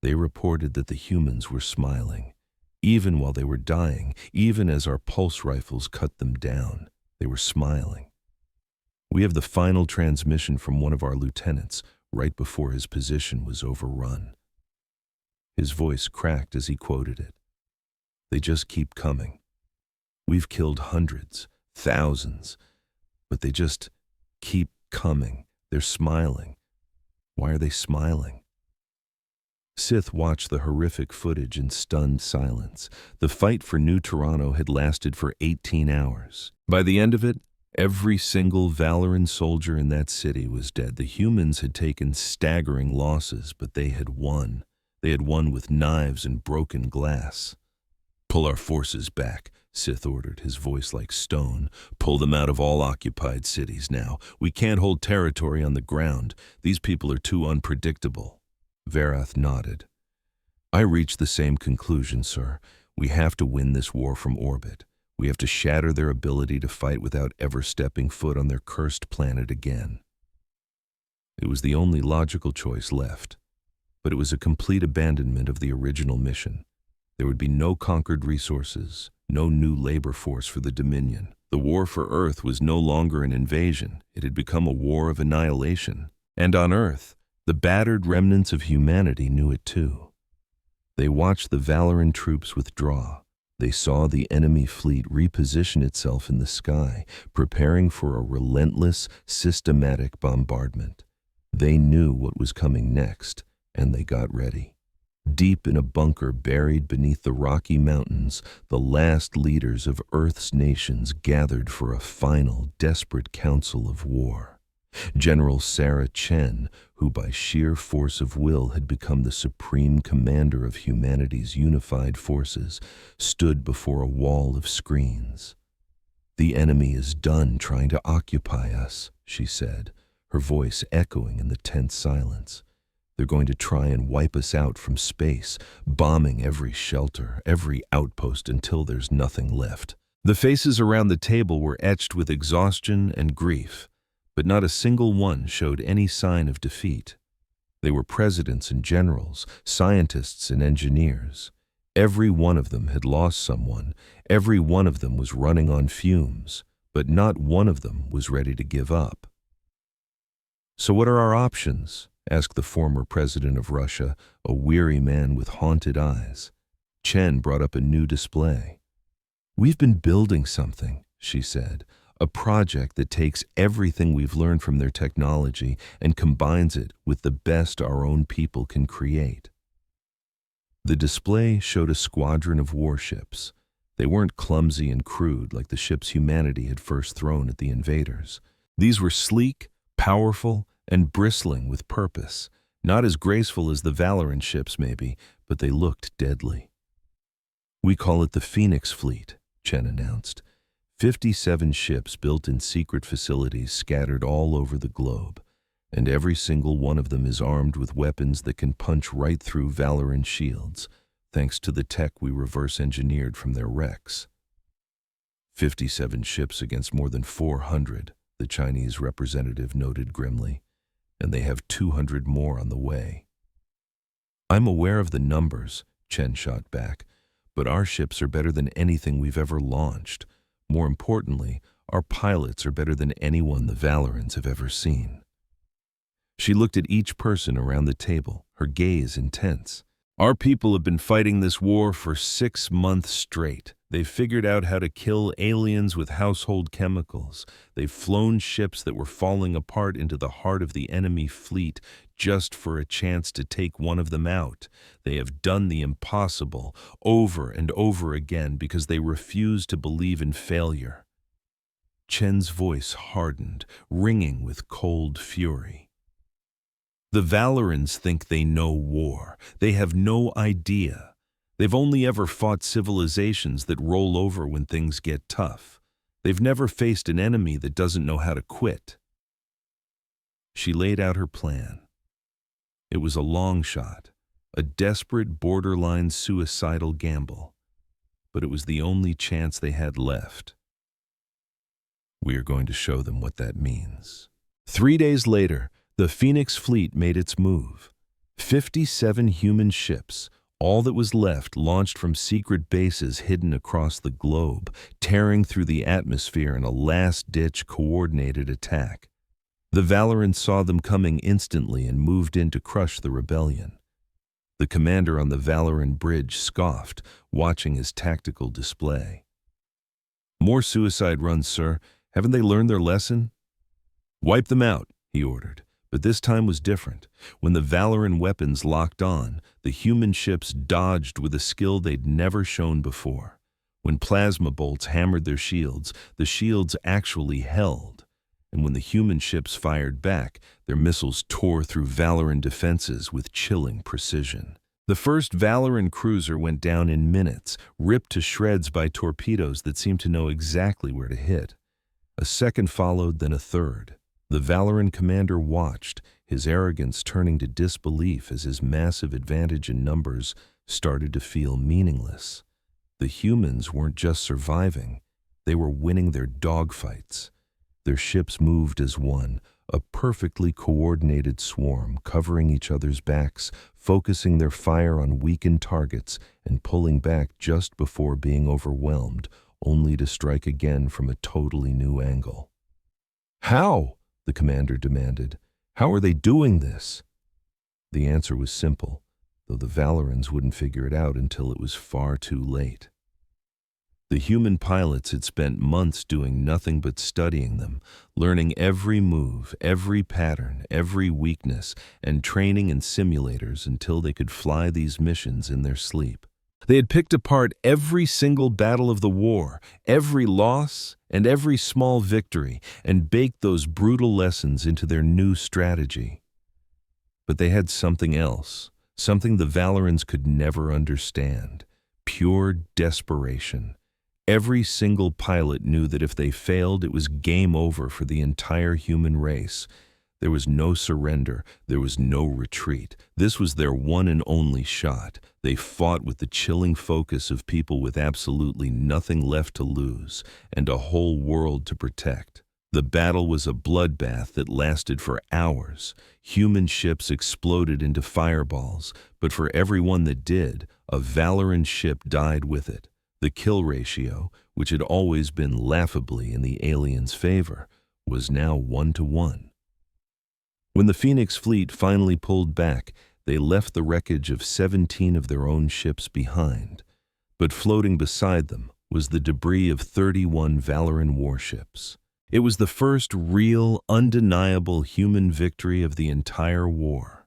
They reported that the humans were smiling. Even while they were dying, even as our pulse rifles cut them down, they were smiling. "We have the final transmission from one of our lieutenants, right before his position was overrun." His voice cracked as he quoted it. "They just keep coming. We've killed hundreds, thousands, but they just keep coming. They're smiling. Why are they smiling?" Sith watched the horrific footage in stunned silence. The fight for New Toronto had lasted for 18 hours. By the end of it, every single Valoran soldier in that city was dead. The humans had taken staggering losses, but they had won. They had won with knives and broken glass. "Pull our forces back," Sith ordered, his voice like stone. "Pull them out of all occupied cities now. We can't hold territory on the ground. These people are too unpredictable." Vareth nodded. "I reached the same conclusion, sir. We have to win this war from orbit. We have to shatter their ability to fight without ever stepping foot on their cursed planet again." It was the only logical choice left, but it was a complete abandonment of the original mission. There would be no conquered resources, no new labor force for the Dominion. The war for Earth was no longer an invasion. It had become a war of annihilation. And on Earth, the battered remnants of humanity knew it too. They watched the Valoran troops withdraw, They saw the enemy fleet reposition itself in the sky, preparing for a relentless, systematic bombardment. They knew what was coming next, and they got ready. Deep in a bunker buried beneath the Rocky Mountains, the last leaders of Earth's nations gathered for a final, desperate council of war. General Sarah Chen, who by sheer force of will had become the supreme commander of humanity's unified forces, stood before a wall of screens. "The enemy is done trying to occupy us," she said, her voice echoing in the tense silence. "They're going to try and wipe us out from space, bombing every shelter, every outpost until there's nothing left." The faces around the table were etched with exhaustion and grief, but not a single one showed any sign of defeat. They were presidents and generals, scientists and engineers. Every one of them had lost someone, every one of them was running on fumes, but not one of them was ready to give up. "So what are our options?" asked the former president of Russia, a weary man with haunted eyes. Chen brought up a new display. "We've been building something," she said, "a project that takes everything we've learned from their technology and combines it with the best our own people can create." The display showed a squadron of warships. They weren't clumsy and crude like the ships humanity had first thrown at the invaders. These were sleek, powerful, and bristling with purpose. Not as graceful as the Valorant ships, maybe, but they looked deadly. "We call it the Phoenix Fleet," Chen announced. 57 ships built in secret facilities scattered all over the globe, and every single one of them is armed with weapons that can punch right through Valorant shields, thanks to the tech we reverse-engineered from their wrecks. 57 ships against more than 400, the Chinese representative noted grimly, and they have 200 more on the way. "I'm aware of the numbers," Chen shot back, "but our ships are better than anything we've ever launched. More importantly, our pilots are better than anyone the Valorans have ever seen." She looked at each person around the table, her gaze intense. "Our people have been fighting this war for 6 months straight. They've figured out how to kill aliens with household chemicals. They've flown ships that were falling apart into the heart of the enemy fleet just for a chance to take one of them out. They have done the impossible over and over again because they refuse to believe in failure." Chen's voice hardened, ringing with cold fury. "The Valorans think they know war. They have no idea. They've only ever fought civilizations that roll over when things get tough. They've never faced an enemy that doesn't know how to quit." She laid out her plan. It was a long shot, a desperate, borderline suicidal gamble, but it was the only chance they had left. We are going to show them what that means. 3 days later, the Phoenix Fleet made its move. 57 human ships, all that was left, launched from secret bases hidden across the globe, tearing through the atmosphere in a last-ditch coordinated attack. The Valorans saw them coming instantly and moved in to crush the rebellion. The commander on the Valoran bridge scoffed, watching his tactical display. "More suicide runs, sir. Haven't they learned their lesson?" "Wipe them out," he ordered. But this time was different. When the Valoran weapons locked on, the human ships dodged with a skill they'd never shown before. When plasma bolts hammered their shields, the shields actually held. And when the human ships fired back, their missiles tore through Valoran defenses with chilling precision. The first Valoran cruiser went down in minutes, ripped to shreds by torpedoes that seemed to know exactly where to hit. A second followed, then a third. The Valoran commander watched, his arrogance turning to disbelief as his massive advantage in numbers started to feel meaningless. The humans weren't just surviving, they were winning their dogfights. Their ships moved as one, a perfectly coordinated swarm, covering each other's backs, focusing their fire on weakened targets and pulling back just before being overwhelmed, only to strike again from a totally new angle. "How?" the commander demanded. "How are they doing this?" The answer was simple, though the Valorans wouldn't figure it out until it was far too late. The human pilots had spent months doing nothing but studying them, learning every move, every pattern, every weakness, and training in simulators until they could fly these missions in their sleep. They had picked apart every single battle of the war, every loss, and every small victory, and baked those brutal lessons into their new strategy. But they had something else, something the Valorans could never understand: pure desperation. Every single pilot knew that if they failed, it was game over for the entire human race. There was no surrender. There was no retreat. This was their one and only shot. They fought with the chilling focus of people with absolutely nothing left to lose and a whole world to protect. The battle was a bloodbath that lasted for hours. Human ships exploded into fireballs, but for every one that did, a Valoran ship died with it. The kill ratio, which had always been laughably in the aliens' favor, was now 1-to-1. When the Phoenix fleet finally pulled back, they left the wreckage of 17 of their own ships behind. But floating beside them was the debris of 31 Valoran warships. It was the first real, undeniable human victory of the entire war.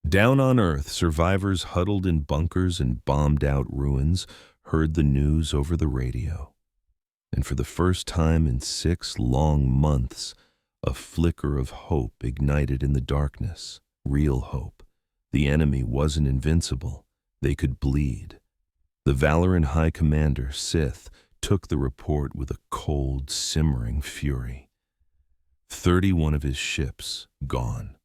Down on Earth, survivors huddled in bunkers and bombed-out ruins heard the news over the radio. And for the first time in 6 long months, a flicker of hope ignited in the darkness. Real hope. The enemy wasn't invincible. They could bleed. The Valoran High Commander, Sith, took the report with a cold, simmering fury. 31 of his ships gone.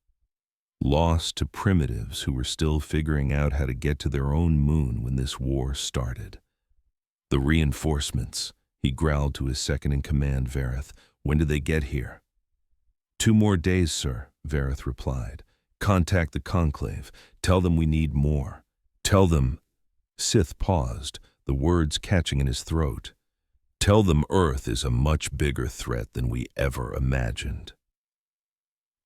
Lost to primitives who were still figuring out how to get to their own moon when this war started. The reinforcements, he growled to his second-in-command, Vareth. When did they get here? 2 more days, sir, Vareth replied. Contact the Conclave. Tell them we need more. Tell them... Sith paused, the words catching in his throat. Tell them Earth is a much bigger threat than we ever imagined.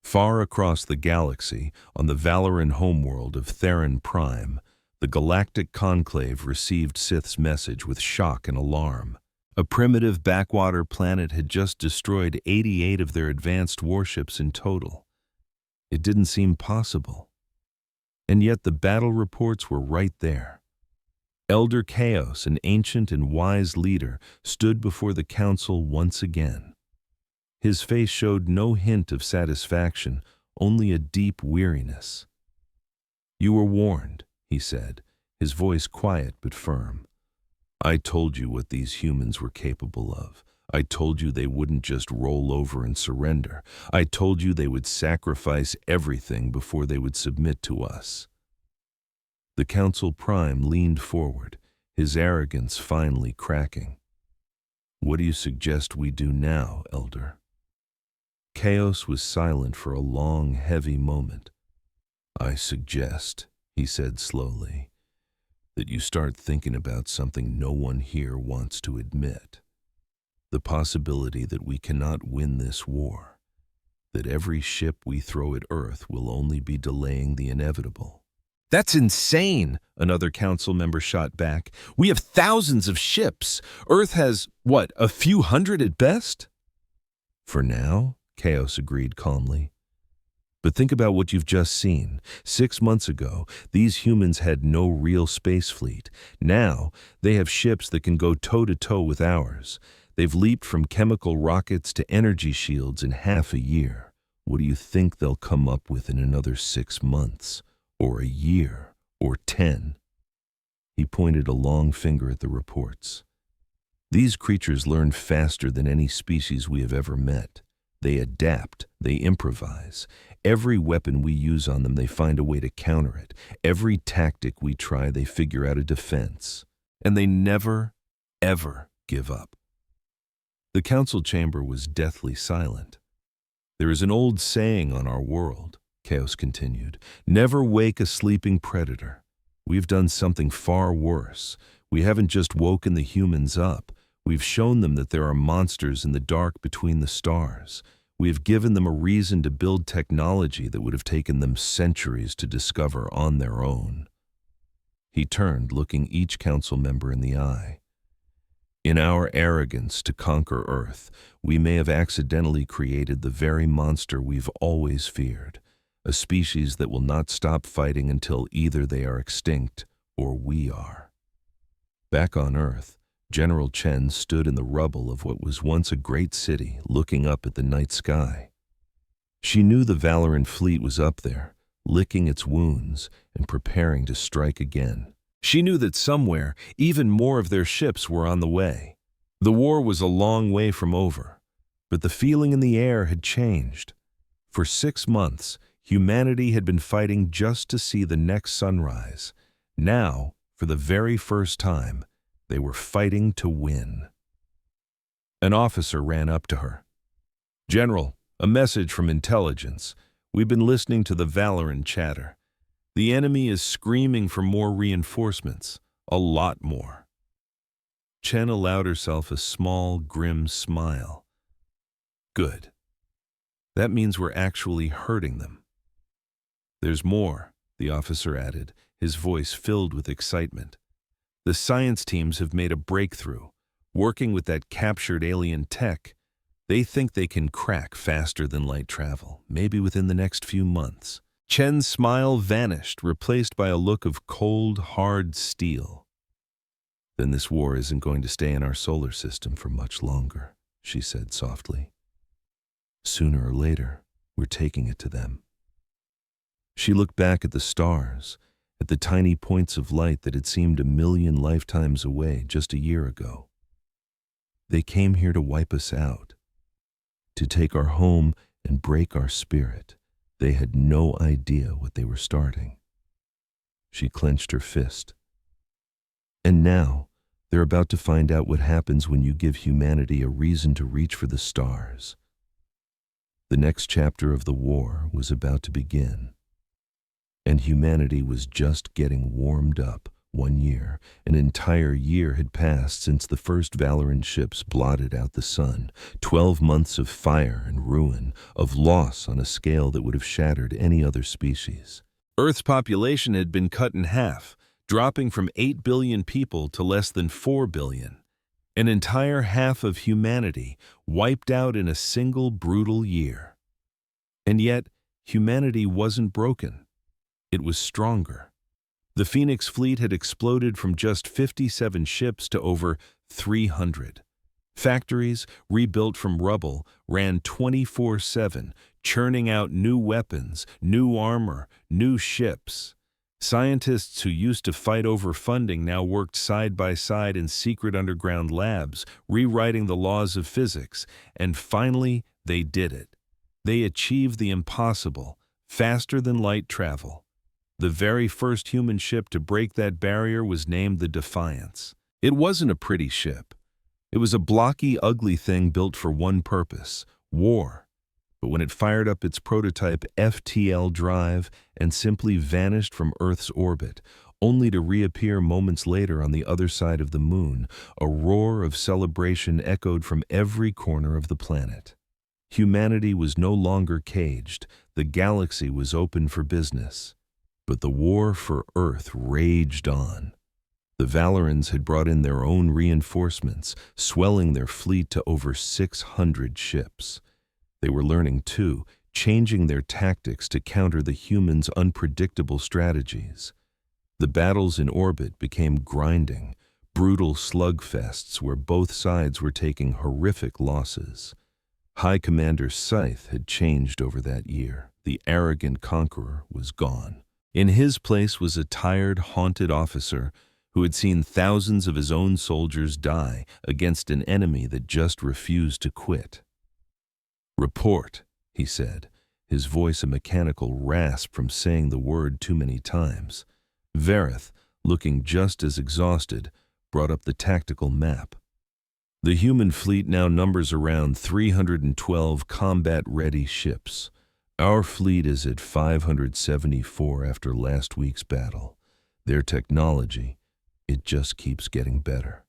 Far across the galaxy, on the Valoran homeworld of Theron Prime, the Galactic Conclave received Sith's message with shock and alarm. A primitive backwater planet had just destroyed 88 of their advanced warships in total. It didn't seem possible. And yet the battle reports were right there. Elder Chaos, an ancient and wise leader, stood before the council once again. His face showed no hint of satisfaction, only a deep weariness. You were warned, he said, his voice quiet but firm. I told you what these humans were capable of. I told you they wouldn't just roll over and surrender. I told you they would sacrifice everything before they would submit to us. The Council Prime leaned forward, his arrogance finally cracking. What do you suggest we do now, Elder? Chaos was silent for a long, heavy moment. I suggest, he said slowly, that you start thinking about something no one here wants to admit. The possibility that we cannot win this war, that every ship we throw at Earth will only be delaying the inevitable. That's insane, another council member shot back. We have thousands of ships. Earth has, what, a few hundred at best? For now, Chaos agreed calmly. But think about what you've just seen. 6 months ago, these humans had no real space fleet. Now, they have ships that can go toe-to-toe with ours. They've leaped from chemical rockets to energy shields in half a year. What do you think they'll come up with in another 6 months? Or a year? Or 10? He pointed a long finger at the reports. These creatures learn faster than any species we have ever met. They adapt, they improvise. Every weapon we use on them, they find a way to counter it. Every tactic we try, they figure out a defense. And they never, ever give up. The council chamber was deathly silent. There is an old saying on our world, Chaos continued, never wake a sleeping predator. We've done something far worse. We haven't just woken the humans up. We've shown them that there are monsters in the dark between the stars. We have given them a reason to build technology that would have taken them centuries to discover on their own. He turned, looking each council member in the eye. In our arrogance to conquer Earth, we may have accidentally created the very monster we've always feared, a species that will not stop fighting until either they are extinct or we are. Back on Earth, General Chen stood in the rubble of what was once a great city, looking up at the night sky. She knew the Valorant fleet was up there, licking its wounds and preparing to strike again. She knew that somewhere, even more of their ships were on the way. The war was a long way from over, but the feeling in the air had changed. For 6 months, humanity had been fighting just to see the next sunrise. Now, for the very first time, they were fighting to win. An officer ran up to her. "General, a message from intelligence. We've been listening to the Valorant chatter. The enemy is screaming for more reinforcements, a lot more." Chen allowed herself a small, grim smile. "Good. That means we're actually hurting them." "There's more," the officer added, his voice filled with excitement. "The science teams have made a breakthrough. Working with that captured alien tech, they think they can crack faster than light travel, maybe within the next few months." Chen's smile vanished, replaced by a look of cold, hard steel. "Then this war isn't going to stay in our solar system for much longer," she said softly. "Sooner or later, we're taking it to them." She looked back at the stars, at the tiny points of light that had seemed a million lifetimes away just a year ago. They came here to wipe us out, to take our home and break our spirit. They had no idea what they were starting. She clenched her fist. And now, they're about to find out what happens when you give humanity a reason to reach for the stars. The next chapter of the war was about to begin. And humanity was just getting warmed up. 1 year, an entire year had passed since the first Valorant ships blotted out the sun. 12 months of fire and ruin, of loss on a scale that would have shattered any other species. Earth's population had been cut in half, dropping from 8 billion people to less than 4 billion. An entire half of humanity wiped out in a single brutal year. And yet, humanity wasn't broken. It was stronger. The Phoenix fleet had exploded from just 57 ships to over 300. Factories, rebuilt from rubble, ran 24/7, churning out new weapons, new armor, new ships. Scientists who used to fight over funding now worked side by side in secret underground labs, rewriting the laws of physics, and finally they did it. They achieved the impossible, faster than light travel. The very first human ship to break that barrier was named the Defiance. It wasn't a pretty ship. It was a blocky, ugly thing built for one purpose: war. But when it fired up its prototype FTL drive and simply vanished from Earth's orbit, only to reappear moments later on the other side of the moon, a roar of celebration echoed from every corner of the planet. Humanity was no longer caged. The galaxy was open for business. But the war for Earth raged on. The Valorans had brought in their own reinforcements, swelling their fleet to over 600 ships. They were learning, too, changing their tactics to counter the humans' unpredictable strategies. The battles in orbit became grinding, brutal slugfests where both sides were taking horrific losses. High Commander Scythe had changed over that year. The arrogant conqueror was gone. In his place was a tired, haunted officer who had seen thousands of his own soldiers die against an enemy that just refused to quit. "Report," he said, his voice a mechanical rasp from saying the word too many times. Verith, looking just as exhausted, brought up the tactical map. "The human fleet now numbers around 312 combat-ready ships. Our fleet is at 574 after last week's battle. Their technology, it just keeps getting better.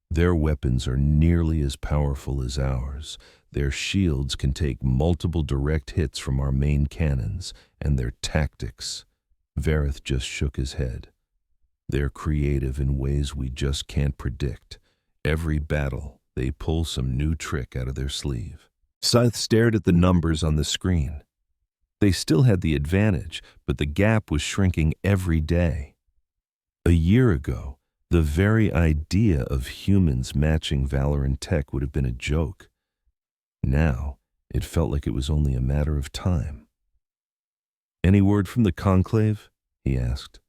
Their weapons are nearly as powerful as ours. Their shields can take multiple direct hits from our main cannons, and their tactics." Verith just shook his head. "They're creative in ways we just can't predict. Every battle, they pull some new trick out of their sleeve. Scythe stared at the numbers on the screen. They still had the advantage, but the gap was shrinking every day. A year ago, the very idea of humans matching valor and tech would have been a joke. Now, it felt like it was only a matter of time. "Any word from the conclave?" he asked.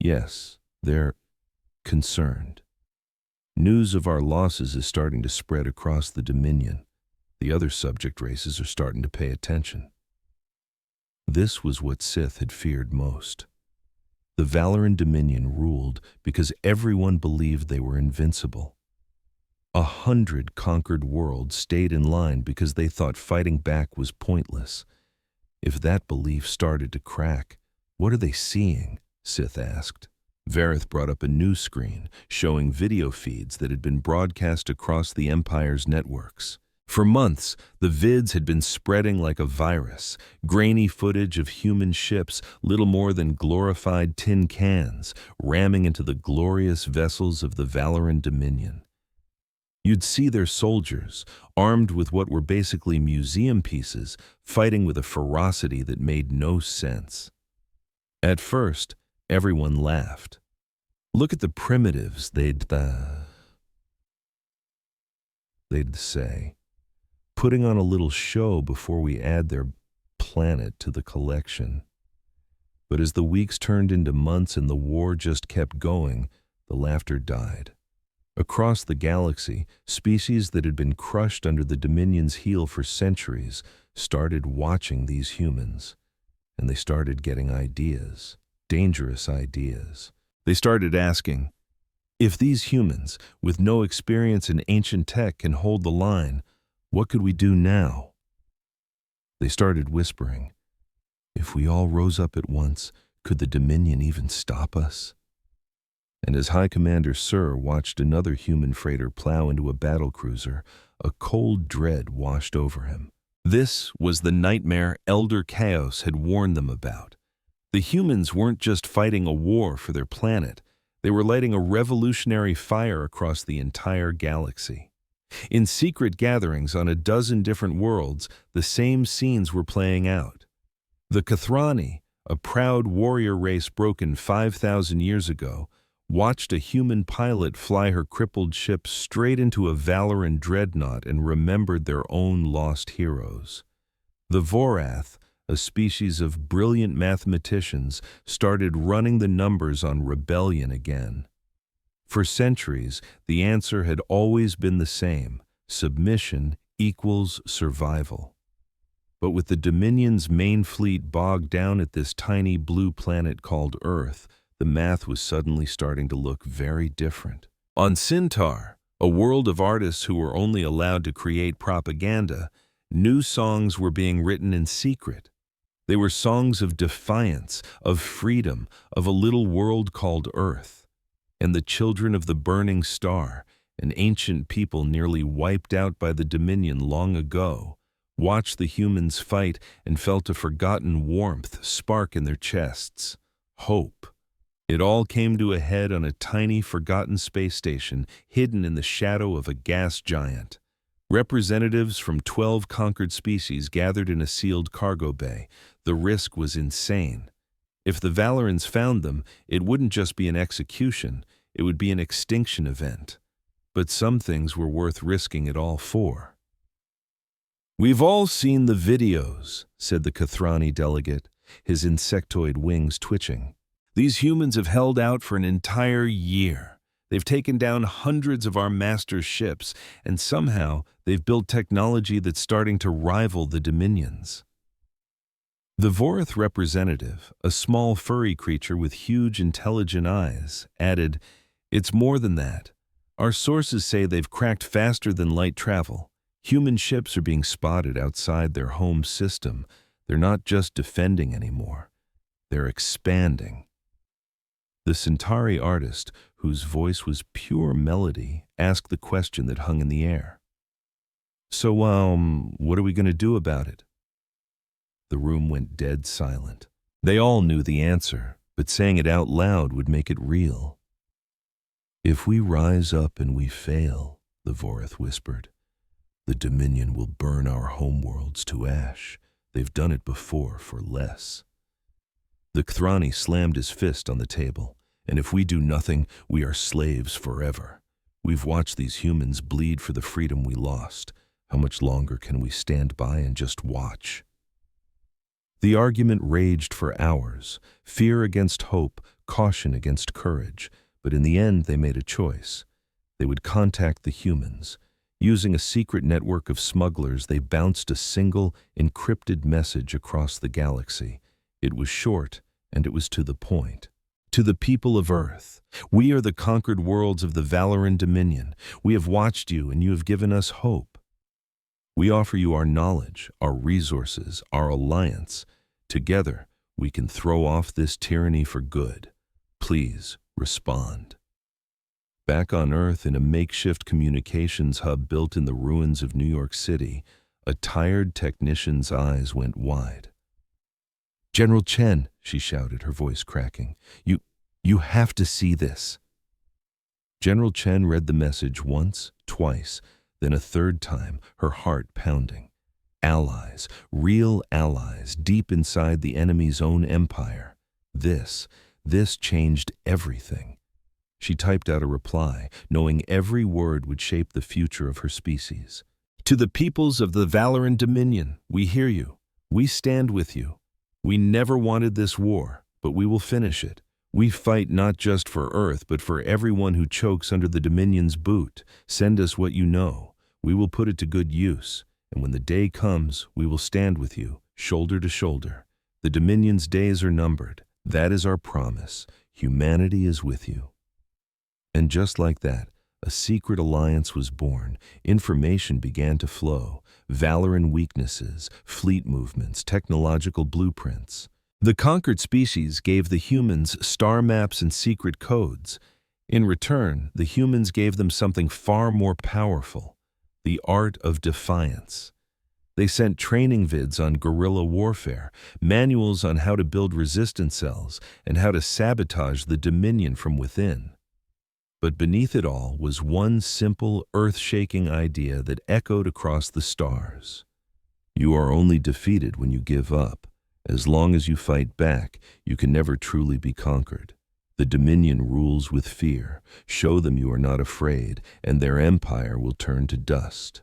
"Yes, they're concerned. News of our losses is starting to spread across the Dominion. The other subject races are starting to pay attention." This was what Sith had feared most. The Valoran Dominion ruled because everyone believed they were invincible. 100 conquered worlds stayed in line because they thought fighting back was pointless. If that belief started to crack, what are they seeing? Sith asked. Vareth brought up a news screen showing video feeds that had been broadcast across the Empire's networks. For months, the vids had been spreading like a virus, grainy footage of human ships, little more than glorified tin cans, ramming into the glorious vessels of the Valoran Dominion. You'd see their soldiers, armed with what were basically museum pieces, fighting with a ferocity that made no sense. At first, everyone laughed. "Look at the primitives," they'd say, "putting on a little show before we add their planet to the collection." But as the weeks turned into months and the war just kept going, the laughter died. Across the galaxy, species that had been crushed under the Dominion's heel for centuries started watching these humans, and they started getting ideas, dangerous ideas. They started asking, if these humans, with no experience in ancient tech, can hold the line, what could we do now? They started whispering, if we all rose up at once, could the Dominion even stop us? And as High Commander Sur watched another human freighter plow into a battlecruiser, a cold dread washed over him. This was the nightmare Elder Chaos had warned them about. The humans weren't just fighting a war for their planet, they were lighting a revolutionary fire across the entire galaxy. In secret gatherings on a dozen different worlds, the same scenes were playing out. The Kathrani, a proud warrior race broken 5,000 years ago, watched a human pilot fly her crippled ship straight into a Valoran dreadnought and remembered their own lost heroes. The Vorath, a species of brilliant mathematicians, started running the numbers on rebellion again. For centuries, the answer had always been the same: submission equals survival. But with the Dominion's main fleet bogged down at this tiny blue planet called Earth, the math was suddenly starting to look very different. On Centaur, a world of artists who were only allowed to create propaganda, new songs were being written in secret. They were songs of defiance, of freedom, of a little world called Earth. And the children of the burning star, an ancient people nearly wiped out by the Dominion long ago, watched the humans fight and felt a forgotten warmth spark in their chests. Hope. It all came to a head on a tiny, forgotten space station hidden in the shadow of a gas giant. Representatives from 12 conquered species gathered in a sealed cargo bay. The risk was insane. If the Valorans found them, it wouldn't just be an execution, it would be an extinction event. But some things were worth risking it all for. "We've all seen the videos," said the Kathrani delegate, his insectoid wings twitching. "These humans have held out for an entire year. They've taken down hundreds of our master ships, and somehow they've built technology that's starting to rival the Dominion's." The Vorath representative, a small furry creature with huge intelligent eyes, added, "It's more than that. Our sources say they've cracked faster than light travel. Human ships are being spotted outside their home system. They're not just defending anymore. They're expanding." The Centauri artist, whose voice was pure melody, asked the question that hung in the air. "So, what are we going to do about it?" The room went dead silent. They all knew the answer, but saying it out loud would make it real. If we rise up and we fail, the Vorith whispered, the Dominion will burn our homeworlds to ash. They've done it before for less. The Kthrani slammed his fist on the table. And if we do nothing, we are slaves forever. We've watched these humans bleed for the freedom we lost. How much longer can we stand by and just watch? The argument raged for hours, fear against hope, caution against courage. But in the end, they made a choice. They would contact the humans. Using a secret network of smugglers, they bounced a single, encrypted message across the galaxy. It was short, and it was to the point. To the people of Earth, we are the conquered worlds of the Valoran Dominion. We have watched you, and you have given us hope. We offer you our knowledge, our resources, our alliance. Together, we can throw off this tyranny for good. Please respond. Back on Earth, in a makeshift communications hub built in the ruins of New York City, a tired technician's eyes went wide. General Chen, she shouted, her voice cracking, you have to see this. General Chen read the message once, twice, then a third time, her heart pounding. Allies, real allies, deep inside the enemy's own empire. This changed everything. She typed out a reply, knowing every word would shape the future of her species. To the peoples of the Valoran Dominion, we hear you. We stand with you. We never wanted this war, but we will finish it. We fight not just for Earth, but for everyone who chokes under the Dominion's boot. Send us what you know. We will put it to good use. And when the day comes, we will stand with you, shoulder to shoulder. The Dominion's days are numbered. That is our promise. Humanity is with you. And just like that, a secret alliance was born. Information began to flow. Valoran weaknesses, fleet movements, technological blueprints. The conquered species gave the humans star maps and secret codes. In return, the humans gave them something far more powerful, the art of defiance. They sent training vids on guerrilla warfare, manuals on how to build resistance cells, and how to sabotage the Dominion from within. But beneath it all was one simple, earth-shaking idea that echoed across the stars. You are only defeated when you give up. As long as you fight back, you can never truly be conquered. The Dominion rules with fear. Show them you are not afraid, and their empire will turn to dust.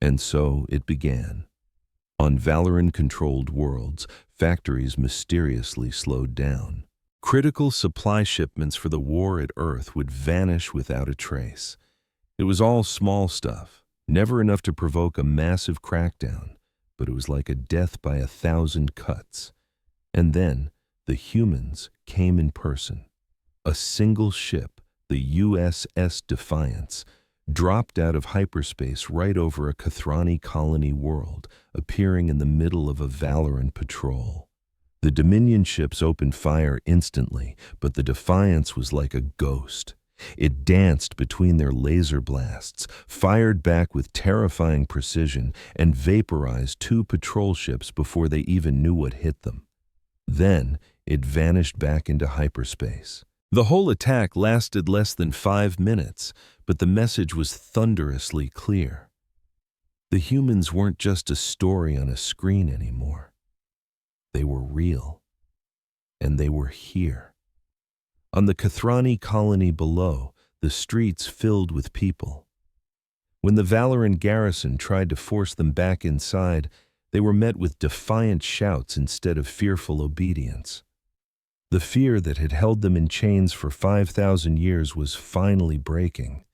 And so it began. On Valoran-controlled worlds, factories mysteriously slowed down. Critical supply shipments for the war at Earth would vanish without a trace. It was all small stuff, never enough to provoke a massive crackdown, but it was like a death by 1,000 cuts. And then the humans came in person. A single ship, the USS Defiance, dropped out of hyperspace right over a Kthrani colony world, appearing in the middle of a Valoran patrol. The Dominion ships opened fire instantly, but the Defiance was like a ghost. It danced between their laser blasts, fired back with terrifying precision, and vaporized 2 patrol ships before they even knew what hit them. Then it vanished back into hyperspace. The whole attack lasted less than 5 minutes, but the message was thunderously clear. The humans weren't just a story on a screen anymore. They were real, and they were here. On the Kthrani colony below, the streets filled with people. When the Valoran garrison tried to force them back inside, they were met with defiant shouts instead of fearful obedience. The fear that had held them in chains for 5,000 years was finally breaking.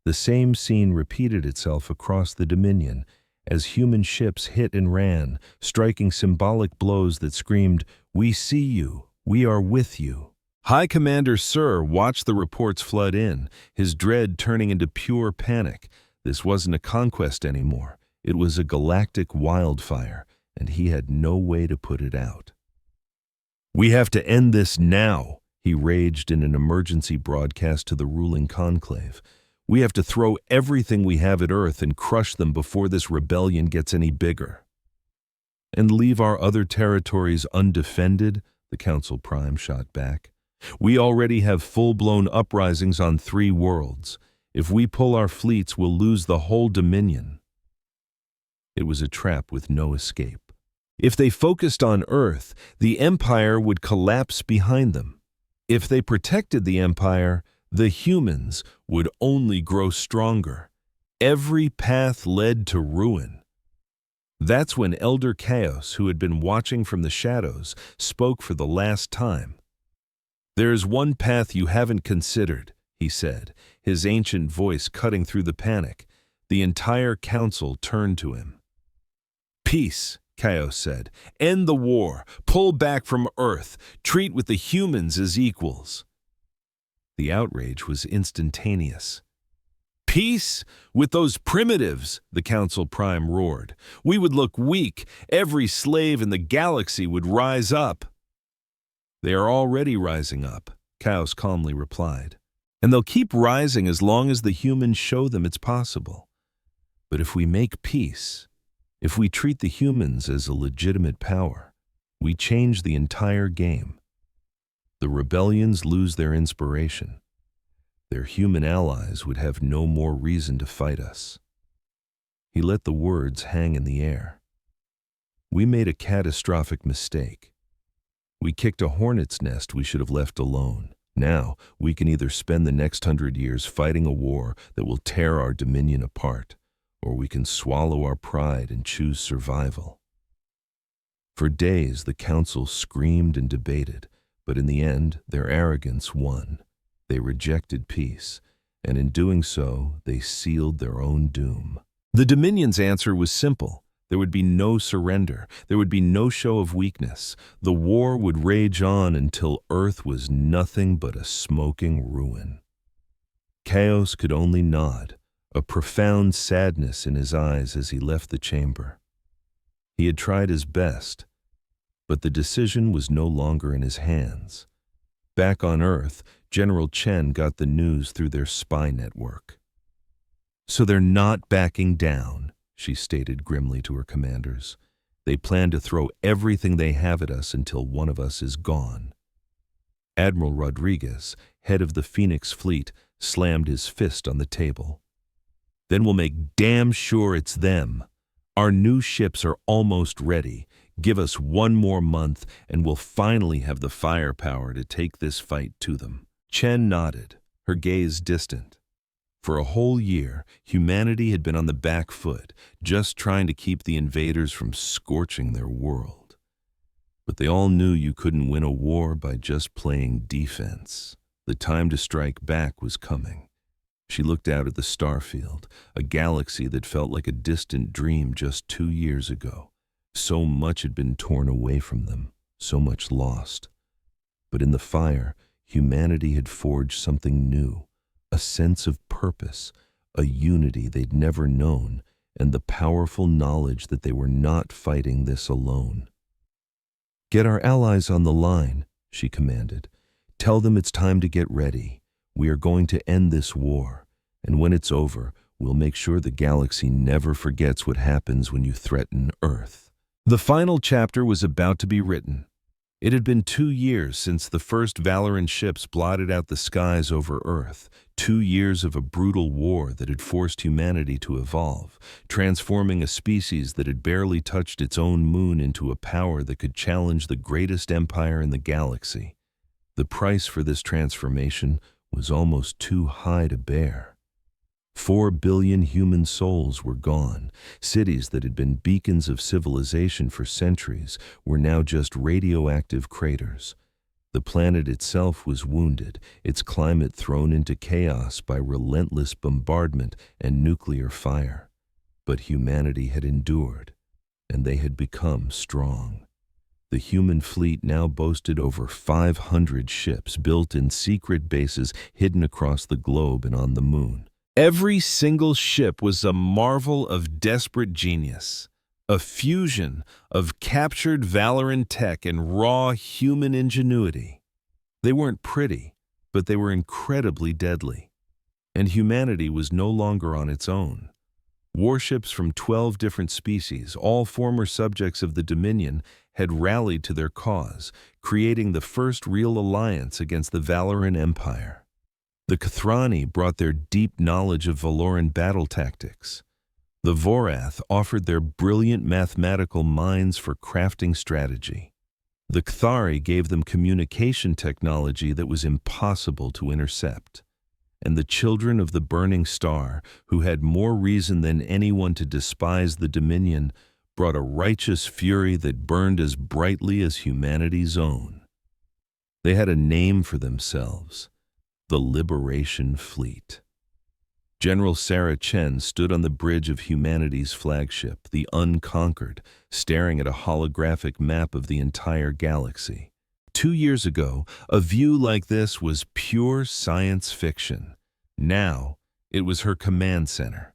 The same scene repeated itself across the Dominion as human ships hit and ran, striking symbolic blows that screamed, "We see you, we are with you." High Commander Sir watched the reports flood in, his dread turning into pure panic. This wasn't a conquest anymore. It was a galactic wildfire, and he had no way to put it out. "We have to end this now," he raged in an emergency broadcast to the ruling conclave. "We have to throw everything we have at Earth and crush them before this rebellion gets any bigger." "And leave our other territories undefended?" the Council Prime shot back. We already have full-blown uprisings on 3 worlds. If we pull our fleets, we'll lose the whole Dominion. It was a trap with no escape. If they focused on Earth, the Empire would collapse behind them. If they protected the Empire, the humans would only grow stronger. Every path led to ruin. That's when Elder Chaos, who had been watching from the shadows, spoke for the last time. "There is one path you haven't considered," he said, his ancient voice cutting through the panic. The entire council turned to him. "Peace," Chaos said. "End the war. Pull back from Earth. Treat with the humans as equals." The outrage was instantaneous. "Peace? With those primitives?" the Council Prime roared. "We would look weak. Every slave in the galaxy would rise up." "They are already rising up," Chaos calmly replied. "And they'll keep rising as long as the humans show them it's possible. But if we make peace, if we treat the humans as a legitimate power, we change the entire game. The rebellions lose their inspiration. Their human allies would have no more reason to fight us." He let the words hang in the air. "We made a catastrophic mistake. We kicked a hornet's nest we should have left alone. Now, we can either spend the next 100 years fighting a war that will tear our dominion apart, or we can swallow our pride and choose survival." For days, the council screamed and debated, but in the end, their arrogance won. They rejected peace, and in doing so, they sealed their own doom. The Dominion's answer was simple. There would be no surrender. There would be no show of weakness. The war would rage on until Earth was nothing but a smoking ruin. Chaos could only nod, a profound sadness in his eyes as he left the chamber. He had tried his best, but the decision was no longer in his hands. Back on Earth, General Chen got the news through their spy network. "So they're not backing down," she stated grimly to her commanders. "They plan to throw everything they have at us until one of us is gone." Admiral Rodriguez, head of the Phoenix Fleet, slammed his fist on the table. "Then we'll make damn sure it's them. Our new ships are almost ready. Give us 1 more month and we'll finally have the firepower to take this fight to them." Chen nodded, her gaze distant. For a whole year, humanity had been on the back foot, just trying to keep the invaders from scorching their world. But they all knew you couldn't win a war by just playing defense. The time to strike back was coming. She looked out at the starfield, a galaxy that felt like a distant dream just 2 years ago. So much had been torn away from them, so much lost. But in the fire, humanity had forged something new, a sense of purpose, a unity they'd never known, and the powerful knowledge that they were not fighting this alone. "Get our allies on the line," she commanded. "Tell them it's time to get ready. We are going to end this war, and when it's over, we'll make sure the galaxy never forgets what happens when you threaten Earth." The final chapter was about to be written. It had been 2 years since the first Valorant ships blotted out the skies over Earth, 2 years of a brutal war that had forced humanity to evolve, transforming a species that had barely touched its own moon into a power that could challenge the greatest empire in the galaxy. The price for this transformation was almost too high to bear. 4 billion human souls were gone. Cities that had been beacons of civilization for centuries were now just radioactive craters. The planet itself was wounded, its climate thrown into chaos by relentless bombardment and nuclear fire. But humanity had endured, and they had become strong. The human fleet now boasted over 500 ships built in secret bases hidden across the globe and on the moon. Every single ship was a marvel of desperate genius, a fusion of captured Valorant tech and raw human ingenuity. They weren't pretty, but they were incredibly deadly. And humanity was no longer on its own. Warships from 12 different species, all former subjects of the Dominion, had rallied to their cause, creating the first real alliance against the Valoran Empire. The Kathrani brought their deep knowledge of Valoran battle tactics. The Vorath offered their brilliant mathematical minds for crafting strategy. The Kthari gave them communication technology that was impossible to intercept. And the children of the burning star, who had more reason than anyone to despise the Dominion, brought a righteous fury that burned as brightly as humanity's own. They had a name for themselves: the Liberation Fleet. General Sarah Chen stood on the bridge of humanity's flagship, the Unconquered, staring at a holographic map of the entire galaxy. 2 years ago, a view like this was pure science fiction. Now, it was her command center.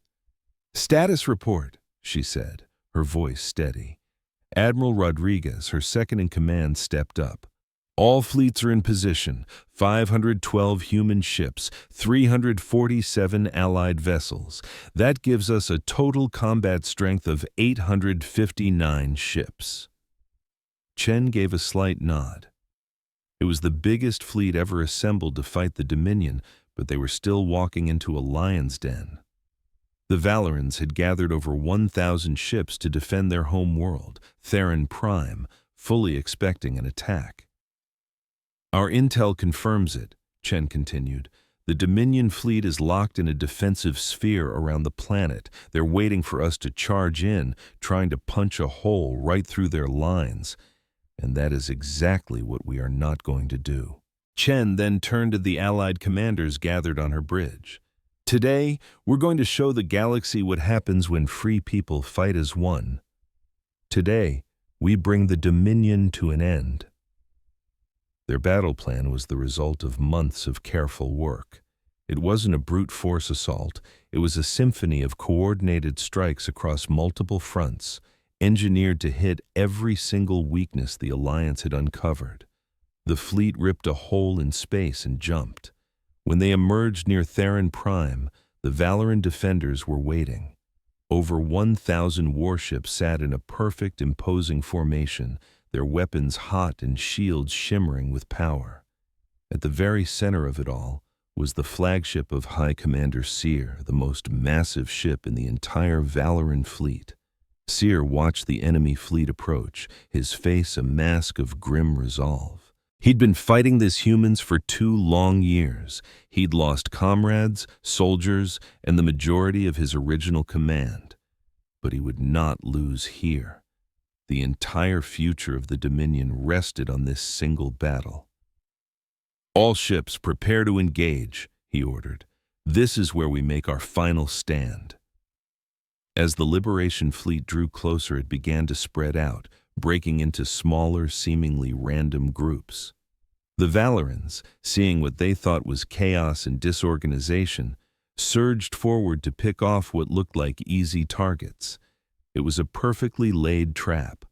"Status report," she said, her voice steady. Admiral Rodriguez, her second-in-command, stepped up. "All fleets are in position: 512 human ships, 347 allied vessels. That gives us a total combat strength of 859 ships." Chen gave a slight nod. It was the biggest fleet ever assembled to fight the Dominion, but they were still walking into a lion's den. The Valorans had gathered over 1,000 ships to defend their home world, Theron Prime, fully expecting an attack. "Our intel confirms it," Chen continued. "The Dominion fleet is locked in a defensive sphere around the planet. They're waiting for us to charge in, trying to punch a hole right through their lines. And that is exactly what we are not going to do." Chen then turned to the Allied commanders gathered on her bridge. "Today, we're going to show the galaxy what happens when free people fight as one. Today, we bring the Dominion to an end." Their battle plan was the result of months of careful work. It wasn't a brute force assault. It was a symphony of coordinated strikes across multiple fronts, engineered to hit every single weakness the Alliance had uncovered. The fleet ripped a hole in space and jumped. When they emerged near Theron Prime, the Valoran defenders were waiting. Over 1,000 warships sat in a perfect, imposing formation, their weapons hot and shields shimmering with power. At the very center of it all was the flagship of High Commander Seer, the most massive ship in the entire Valoran fleet. Seer watched the enemy fleet approach, his face a mask of grim resolve. He'd been fighting these humans for 2 long years. He'd lost comrades, soldiers, and the majority of his original command. But he would not lose here. The entire future of the Dominion rested on this single battle. "All ships, prepare to engage," he ordered. "This is where we make our final stand." As the Liberation Fleet drew closer, it began to spread out, breaking into smaller, seemingly random groups. The Valorans, seeing what they thought was chaos and disorganization, surged forward to pick off what looked like easy targets. It was a perfectly laid trap.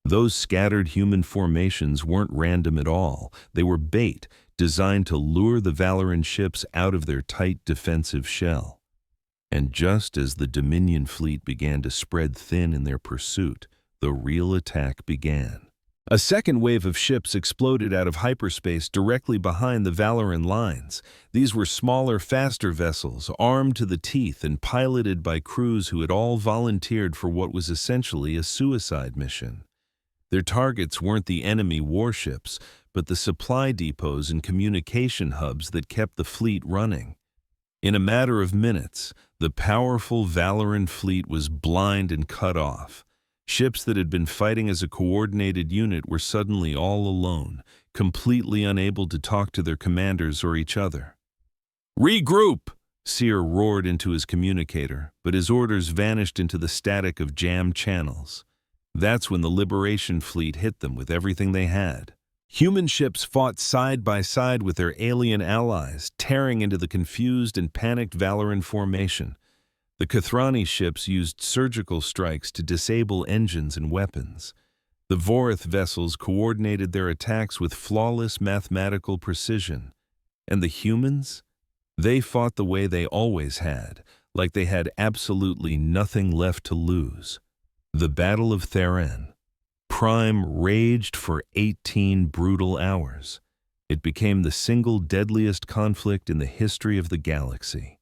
Those scattered human formations weren't random at all. They were bait, designed to lure the Valoran ships out of their tight defensive shell. And just as the Dominion fleet began to spread thin in their pursuit, the real attack began. A second wave of ships exploded out of hyperspace directly behind the Valoran lines. These were smaller, faster vessels, armed to the teeth and piloted by crews who had all volunteered for what was essentially a suicide mission. Their targets weren't the enemy warships, but the supply depots and communication hubs that kept the fleet running. In a matter of minutes, the powerful Valoran fleet was blind and cut off. Ships that had been fighting as a coordinated unit were suddenly all alone, completely unable to talk to their commanders or each other. "Regroup!" Seer roared into his communicator, but his orders vanished into the static of jammed channels. That's when the Liberation Fleet hit them with everything they had. Human ships fought side by side with their alien allies, tearing into the confused and panicked Valoran formation. The Kathrani ships used surgical strikes to disable engines and weapons. The Vorath vessels coordinated their attacks with flawless mathematical precision. And the humans? They fought the way they always had, like they had absolutely nothing left to lose. The Battle of Theron crime raged for 18 brutal hours. It became the single deadliest conflict in the history of the galaxy.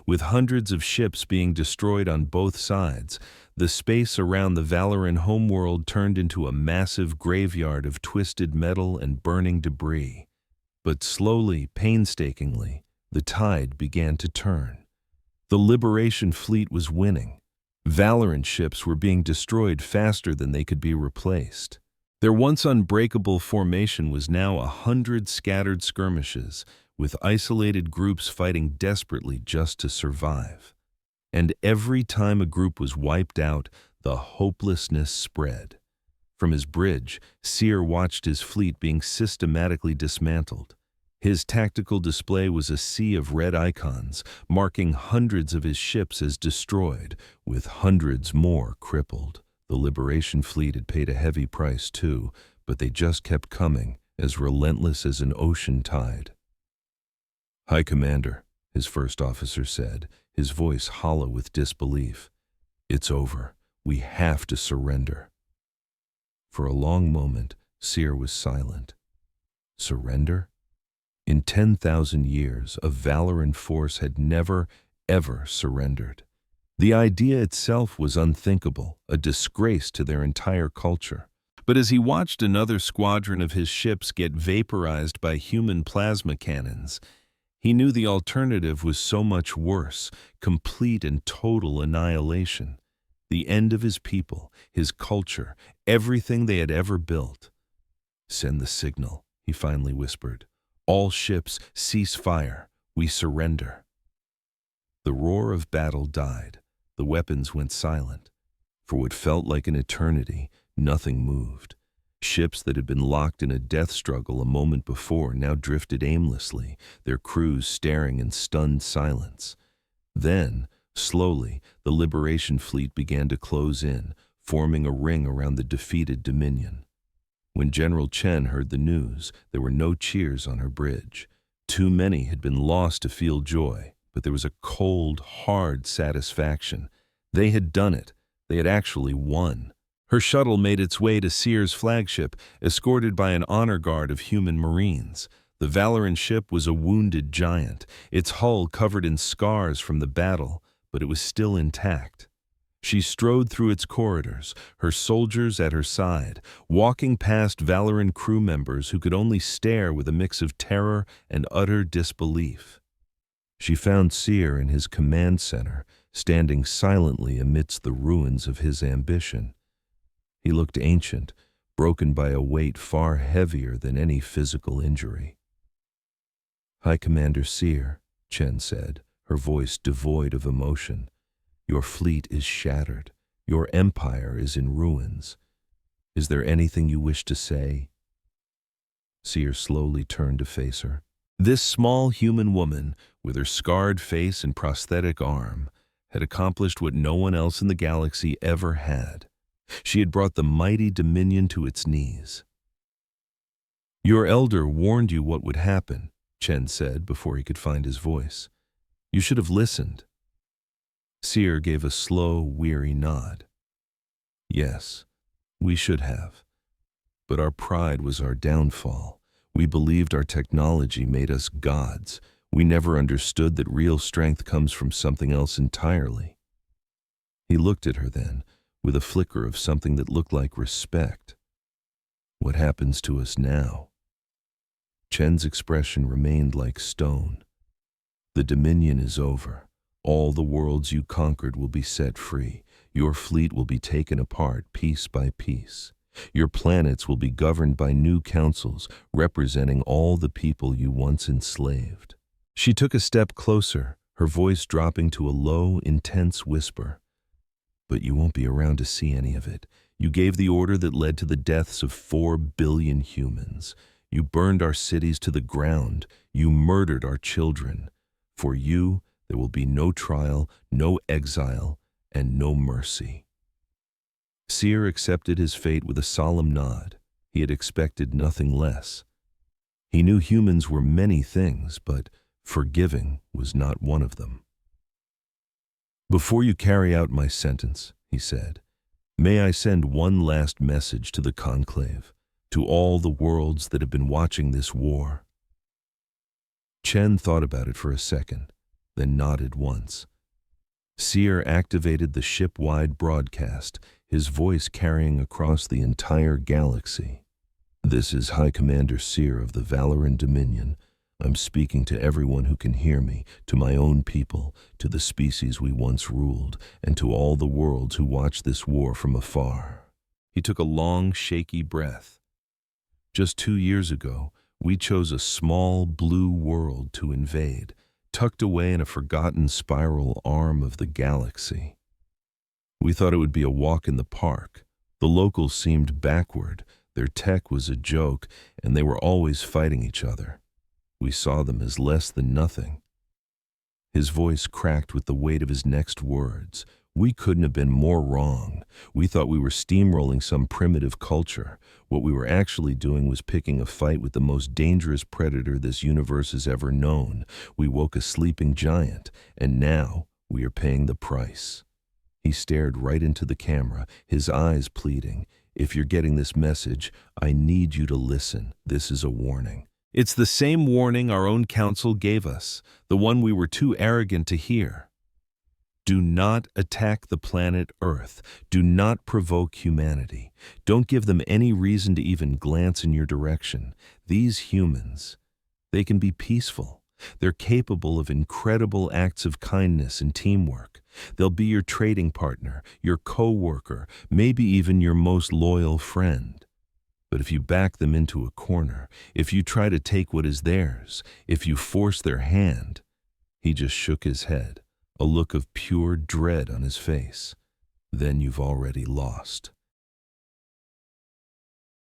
With hundreds of ships being destroyed on both sides, the space around the Valoran homeworld turned into a massive graveyard of twisted metal and burning debris. But slowly, painstakingly, the tide began to turn. The Liberation fleet was winning. Valoran ships were being destroyed faster than they could be replaced. Their once unbreakable formation was now 100 scattered skirmishes, with isolated groups fighting desperately just to survive. And every time a group was wiped out, the hopelessness spread. From his bridge, Seer watched his fleet being systematically dismantled. His tactical display was a sea of red icons, marking hundreds of his ships as destroyed, with hundreds more crippled. The Liberation fleet had paid a heavy price too, but they just kept coming, as relentless as an ocean tide. "High Commander," his first officer said, his voice hollow with disbelief. "It's over. We have to surrender." For a long moment, Seer was silent. Surrender? In 10,000 years, a Valoran force had never, ever surrendered. The idea itself was unthinkable, a disgrace to their entire culture. But as he watched another squadron of his ships get vaporized by human plasma cannons, he knew the alternative was so much worse, complete and total annihilation. The end of his people, his culture, everything they had ever built. "Send the signal," he finally whispered. "All ships, cease fire. We surrender." The roar of battle died. The weapons went silent. For what felt like an eternity, nothing moved. Ships that had been locked in a death struggle a moment before now drifted aimlessly, their crews staring in stunned silence. Then, slowly, the Liberation fleet began to close in, forming a ring around the defeated Dominion. When General Chen heard the news, there were no cheers on her bridge. Too many had been lost to feel joy, but there was a cold, hard satisfaction. They had done it. They had actually won. Her shuttle made its way to Seer's flagship, escorted by an honor guard of human marines. The Valoran ship was a wounded giant, its hull covered in scars from the battle, but it was still intact. She strode through its corridors, her soldiers at her side, walking past Valoran crew members who could only stare with a mix of terror and utter disbelief. She found Seer in his command center, standing silently amidst the ruins of his ambition. He looked ancient, broken by a weight far heavier than any physical injury. "High Commander Seer," Chen said, her voice devoid of emotion. "Your fleet is shattered. Your empire is in ruins. Is there anything you wish to say?" Seer slowly turned to face her. This small human woman, with her scarred face and prosthetic arm, had accomplished what no one else in the galaxy ever had. She had brought the mighty Dominion to its knees. "Your elder warned you what would happen," Chen said before he could find his voice. "You should have listened." Seer gave a slow, weary nod. "Yes, we should have. But our pride was our downfall. We believed our technology made us gods. We never understood that real strength comes from something else entirely." He looked at her then, with a flicker of something that looked like respect. "What happens to us now?" Chen's expression remained like stone. "The Dominion is over. All the worlds you conquered will be set free. Your fleet will be taken apart piece by piece. Your planets will be governed by new councils representing all the people you once enslaved." She took a step closer, her voice dropping to a low, intense whisper. "But you won't be around to see any of it. You gave the order that led to the deaths of 4 billion humans. You burned our cities to the ground. You murdered our children. For you, there will be no trial, no exile, and no mercy." Seer accepted his fate with a solemn nod. He had expected nothing less. He knew humans were many things, but forgiving was not one of them. "Before you carry out my sentence," he said, May I send one last message to the conclave, to all the worlds that have been watching this war. Chen thought about it for a second, then nodded once. Seer activated the ship-wide broadcast, his voice carrying across the entire galaxy. This is High Commander Seer of the Valoran Dominion. I'm speaking to everyone who can hear me, to my own people, to the species we once ruled, and to all the worlds who watch this war from afar. He took a long, shaky breath. Just 2 years ago, we chose a small blue world to invade, tucked away in a forgotten spiral arm of the galaxy. We thought it would be a walk in the park. The locals seemed backward, their tech was a joke, and they were always fighting each other. We saw them as less than nothing. His voice cracked with the weight of his next words. We couldn't have been more wrong. We thought we were steamrolling some primitive culture. What we were actually doing was picking a fight with the most dangerous predator this universe has ever known. We woke a sleeping giant, and now we are paying the price. He stared right into the camera, his eyes pleading. If you're getting this message, I need you to listen. This is a warning. It's the same warning our own council gave us, the one we were too arrogant to hear. Do not attack the planet Earth. Do not provoke humanity. Don't give them any reason to even glance in your direction. These humans, they can be peaceful. They're capable of incredible acts of kindness and teamwork. They'll be your trading partner, your co-worker, maybe even your most loyal friend. But if you back them into a corner, if you try to take what is theirs, if you force their hand, he just shook his head, a look of pure dread on his face, then you've already lost.